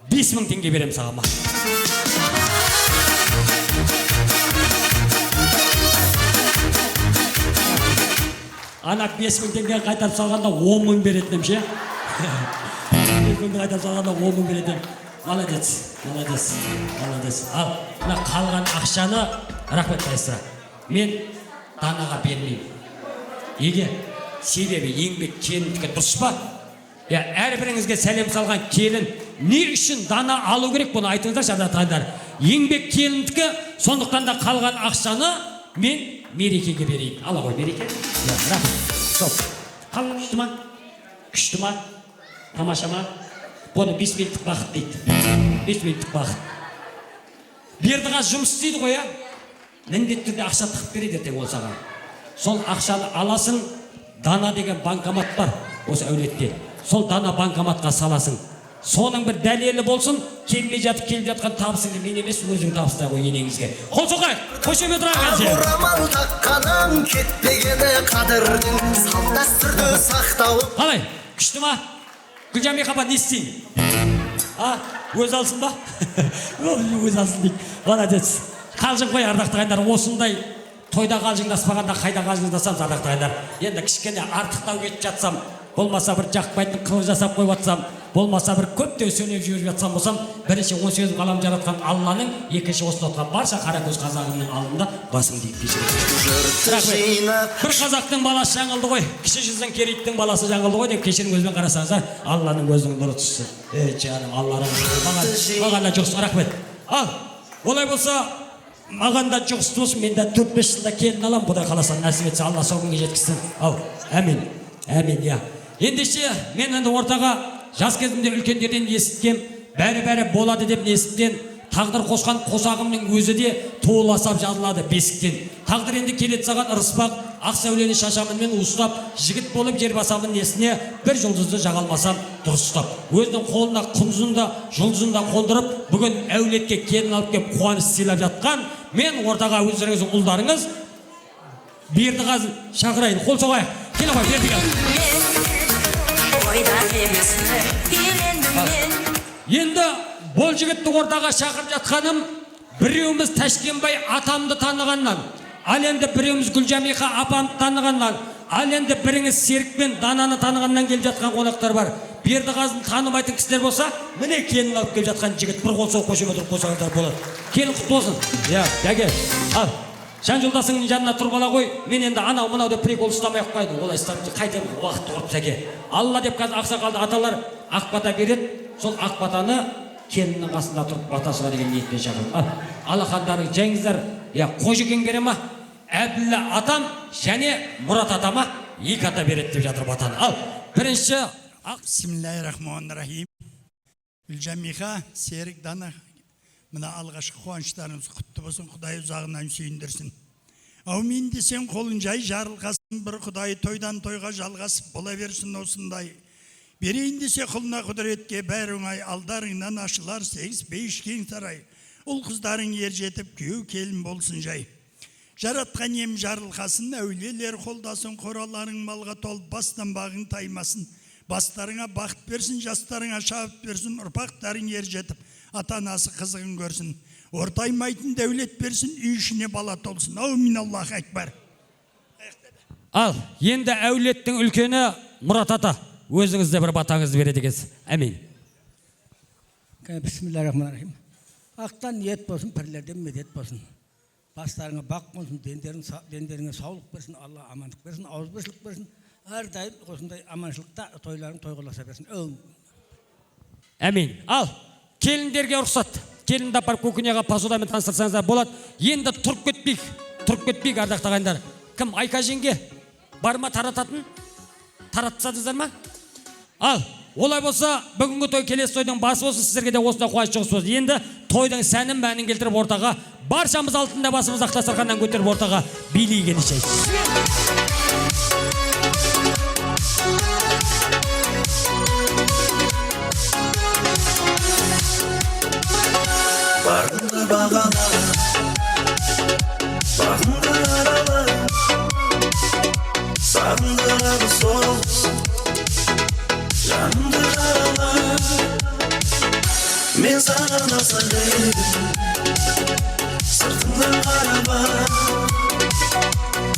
5000 теңге берем саған ма? Ана 5000 теңге қайтарып салғанда 10.000 беретінім ше? 5000 қайтарып салғанда 10.000 беретінім. Молодец. Ал, мына қалған ақшаны рахмет қайсыра. Мен данаға бермеймін. Еге, себебі еңбек келіндікі дұрыс па? Әрбіріңізге сәлем салған келін не үшін дана алу керек, бұны айтыңыздар шабдатағандар. Еңбек келіндікі, сондықтан да қалған ақшаны мен мерекеге берейін. Ала ғой мереке. Стоп. Қалың күшті ма? Тамаша ма? Бұны 5 минуттық бақыт дейді. 5 минуттық бақыт. Бердіғаз жұмыс істейді ғой, міндетті түрде ақша тығып береді ертең ол саған. Сол ақшаны аласың, дана деген банкомат бар осы әулетте. Сол дана банкоматқа саласың. Соның бір дәлелі болсын, келмей жатып келіп жатқан табысыңды мен емес, өзің табыстай ғой енеңізге. Қол соқайық, қошемет тұрған Орамал таққаның кетпегені қадірдің, салт дәстүрді сақтауы. Қалай, күшті ма? Гүлжамиқа апа не істейін? Өз алсын ба? Өз алсын дейді. Молодец. Қалжың қой ардақтағандар, осындай тойда қалжыңдаспағанда қайда қалжыңдасам ардақтағандар. Енді кішкене артықтау кетіп жатсам, болмаса бір жақпайтын қылық жасап қойып жатсам, болмаса бір көптеу сөйлеп жіберіп жатсам болсам, бірінші 18 ғалам жаратқан Алланың, екінші осында отырған барша қаракөз қазағымның алдында басымды иіп кешіріңіз. Бір қазақтың баласы жаңылды ғой, кіші жүздің керейттің баласы жаңылды ғой деп кешірің өзбен қарасаңыздар, Алланың өзінің нұры түссін. Жаным, Алланың маған да жұғысты, рахмет. Ал, олай болса, маған да жұғысты болсын, мен де 4-5 жылда келін алам, Құдай қаласа нәсіп етсе, Алла сол күнге жеткізсін. Ау, әмин, иә. Ендеше мен енді ортаға жас кезімде үлкендерден есіткен, бәрі болады деп есіткен, тағдыр қосқан қосағымның өзі де туыласап жазылады бесіктен. Тағдыр енді келет саған ырыспақ, ақ сәулені шашамынмен ұстап, жігіт болып жер басамын несіне, бір жұлдызды жағалмасам дұрыстап. Өзінің қолына құнзын да, жұлдызын да қондырып, бүгін әулетке келін алып кеп қуаныш сыйлап жатқан, мен ортаға өздеріңіздің ұлдарыңыз Бердіғазы шақырайын. Қол соғайық. Келе ғой, Бердіғазы. Енді бұл жігітті ортаға шақырып жатқаным, біреуіміз Тәшкенбай атамды танығаннан, ал енді біреуіміз Гүлжамиқа апамды танығаннан, ал енді біріңіз Серік пен Дананы танығаннан келіп жатқан қонақтар бар. Бердіғазын танымайтын кісілер болса, міне келін алып келіп жатқан жігіт бір қол соғып көшеме тұрып қойсаңыздар болады. Келін құтты болсын. Жәке, ал. Жан жолдасыңның жанына тұрып ала қой. Мен енді анау мынау деп прикол ұстамай ақ қойдым. Олай ұстап қайтем уақыт тұрып сәке. Алла деп қазір ақсақалды аталар ақ бата береді. Сол ақ батаны келіннің қасында тұрып баташыға деген ниетпен шақырып. Алақандарың жеңіздер. Қожекен бере ма? Әбділла атам және Мұрат атама екі ата береді деп жатыр батаны. Ал, бірінші Бисмиллахиррахманиррахим. Гүлжамиха, Серік, Дана, мына алғашқы қуаныштарыңыз құтты болсын, Құдай ұзағынан сүйіндірсін. Аумин десең қолың жай жарылғасын, бір Құдай тойдан тойға жалғасып бола берсін осындай. Берейін десе құлына құдіретке бәрі оңай, алдарыңнан ашылар 8-5 кең сарай. Ұл қыздарың ер жетіп, күйеу келін болсын жай. Жаратқан ем жарылғасын, әулиелер қолдасын, қораларың малға толып, бастан бағың таймасын. Бастарыңа бақыт берсін, жастарыңа шабыт берсін, ұрпақтарың ер жетіп, ата-анасы қызығын көрсін. Ортаймайтын дәулет берсін, үй ішіне бала толсын. Аумин, Аллах акбар. Ал, енді әулеттің үлкені Мұрат ата, өзіңізде бір батаңызды береді екенсіз. Әмин. Бисмиллахиррахманиррахим. Ақтан ниет болсын, пірлерден медет болсын. Бастарыңа бақ болсын, дендеріңе саулық берсін, Алла амандық берсін, ауызбіршілік берсін. Әрдайым осындай аманшылықта тойларын тойғыласа берсін. Әмин. Ал, келіндерге рұқсат. Келінді апарып көкінеға посудамен таныстырсаңыздар болады. Енді тұрып кетпейік ардақты ағайындар. Кім, Айка жеңге? Бар ма тарататын? Таратсадыңыздар ма? Ал, олай болса, бүгінгі той келесі тойдың басы болсын, сіздерге де осында қуаныш жоғыз болсын. Енді тойдың сәнін мәнін келтіріп ортаға, баршамыз алтында басымыз ақтасырғаннан көтеріп ортаға билейген ішейік. Barında bağala, bağında arala, sağında sol, yanında arala. Men sana nasıl dedim, sırtından araba.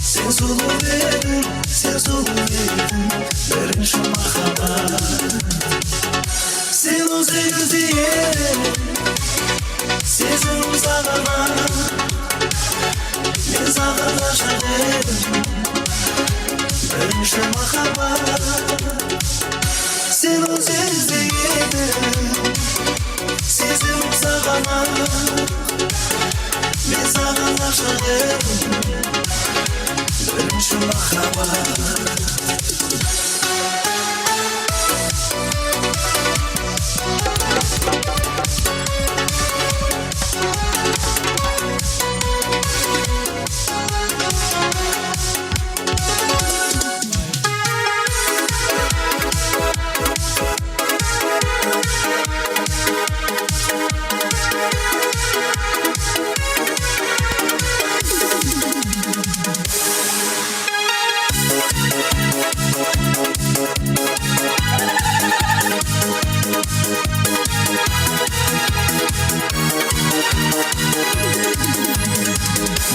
Sen sulu verdin, verin şu mahaba. Sen o sevdiğe, sezim sağlama, men sağlaşa dedim, verin şu mahaba. Sen o sevdiğe, sezim sağlama, men sağlaşa dedim, verin şu mahaba.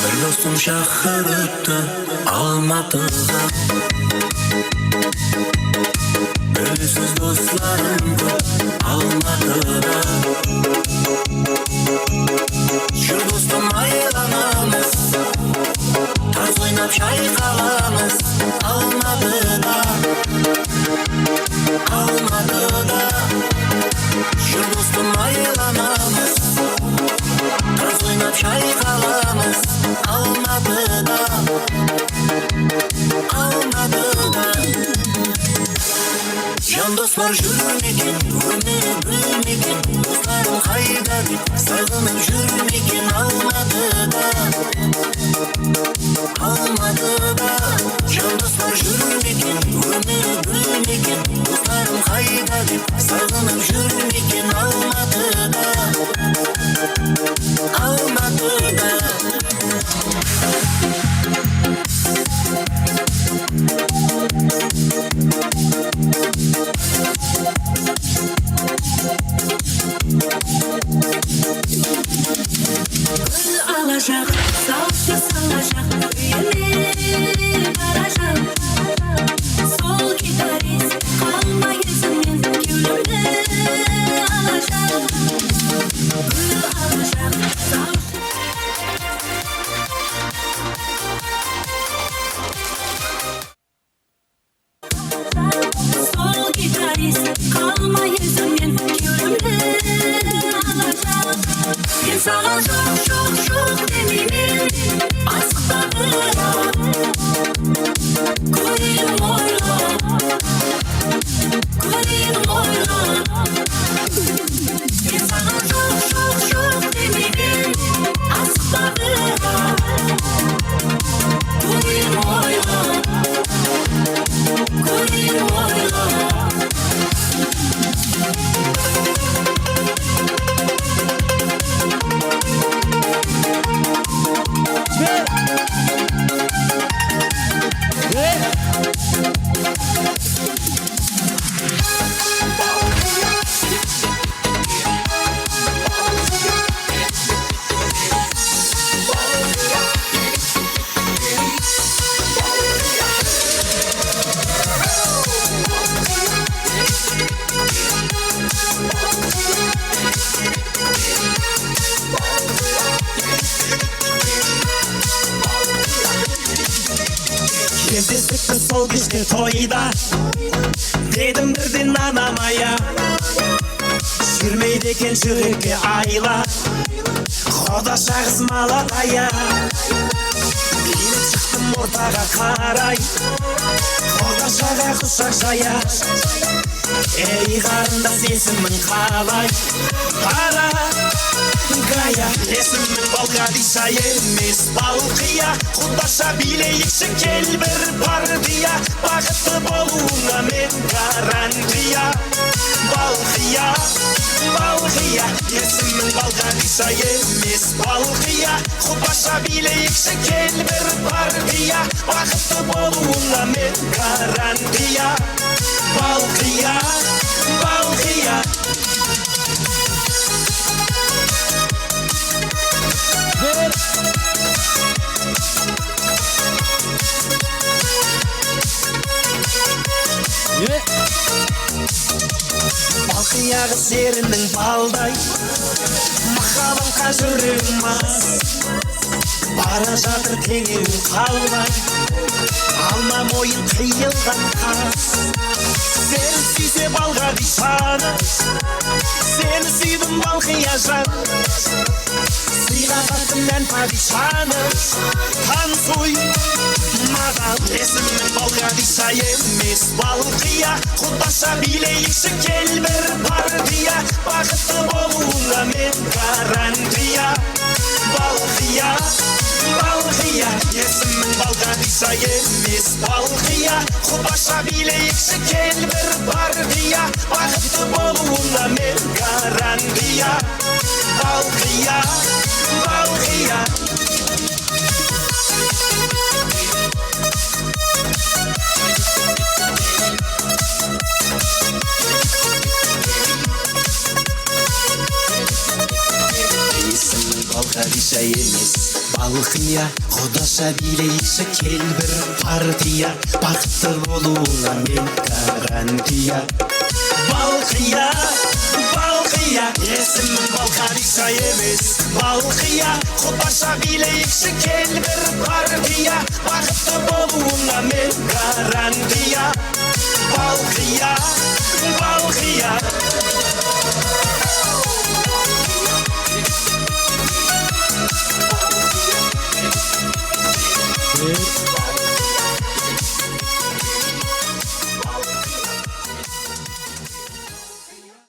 Bir dostum şahırıttı Almatı'da, ölüsüz dostlarım var Almatı'da. Şu dostum ayılanamız, taz oynap şaykalamız Almatı'da, Almatı'da. Şu dostum ayılanamız, taz oynap şaykalamız Almatı'da, Almatı'da. Can dostlar jürmekin, ömür bülmekin, dostlarım kayda bir sağınıp jürmekin Almatı'da, Almatı'da. Can dostlar jürmekin, ömür bülmekin, dostlarım kayda bir sağınıp jürmekin Almatı'da, Almatı'da. Gül alacak, salça salacak, uyume varacak. Sol gitarist, kalma yüzümün емес қалма езіңнен кеудемді алacak мен саған жоқ жоқ жоқ демеймін асықтадым көрейін ойла көрейін ойла мен саған жоқ жоқ жоқ демеймін асықтадым көрейін ойла көрейін ойла Кездестік сол кешке тойда дедім бірден анамая жүрмейді екен жүрекке айла Құдаша қыз малатая Биліп шықтым ортаға қарай Құдашаға құшақ жая Ей қарындас есімің қалай Қара Гая есімің Балқадиша емес Балқия Құдаша билейікші кел бір партия Бақытты болуыңа мен гарантия Балқия Балқия есімің Балқадиша емес Балқия Құдаша билейікші кел бір партия Бақытты болуыңа мен гарантия Балқия Балқия Балқия қыз ерінің балдай Махаббатқа жүрегім мас Бара жатыр теңеуін қалмай Алма мойын қиылған қас Сені сүйсе Балқадишаны Сені сүйдім Балқия жан Сыйға қаттым мән падишаны Танцуй маған есімің Балқадиша емес Балқия Құдаша билейікші кел бір партия Бақытты болуыңа мен гарантия Балқия Балқия есімің Балқадиша емес Балқия Құдаша билейікші кел бір партия Бақытты болуыңа мен гарантия Балқия Балқия есімің Балқадиша емес Балқия Құдаша билейікші кел бір партия Бақытты болуыңа мен гарантия Балқия Балқия есімің Балқадиша емес Балқия Құдаша билейікші кел бір партия Бақытты болуыңа мен гарантия Балқия Балқия Evet.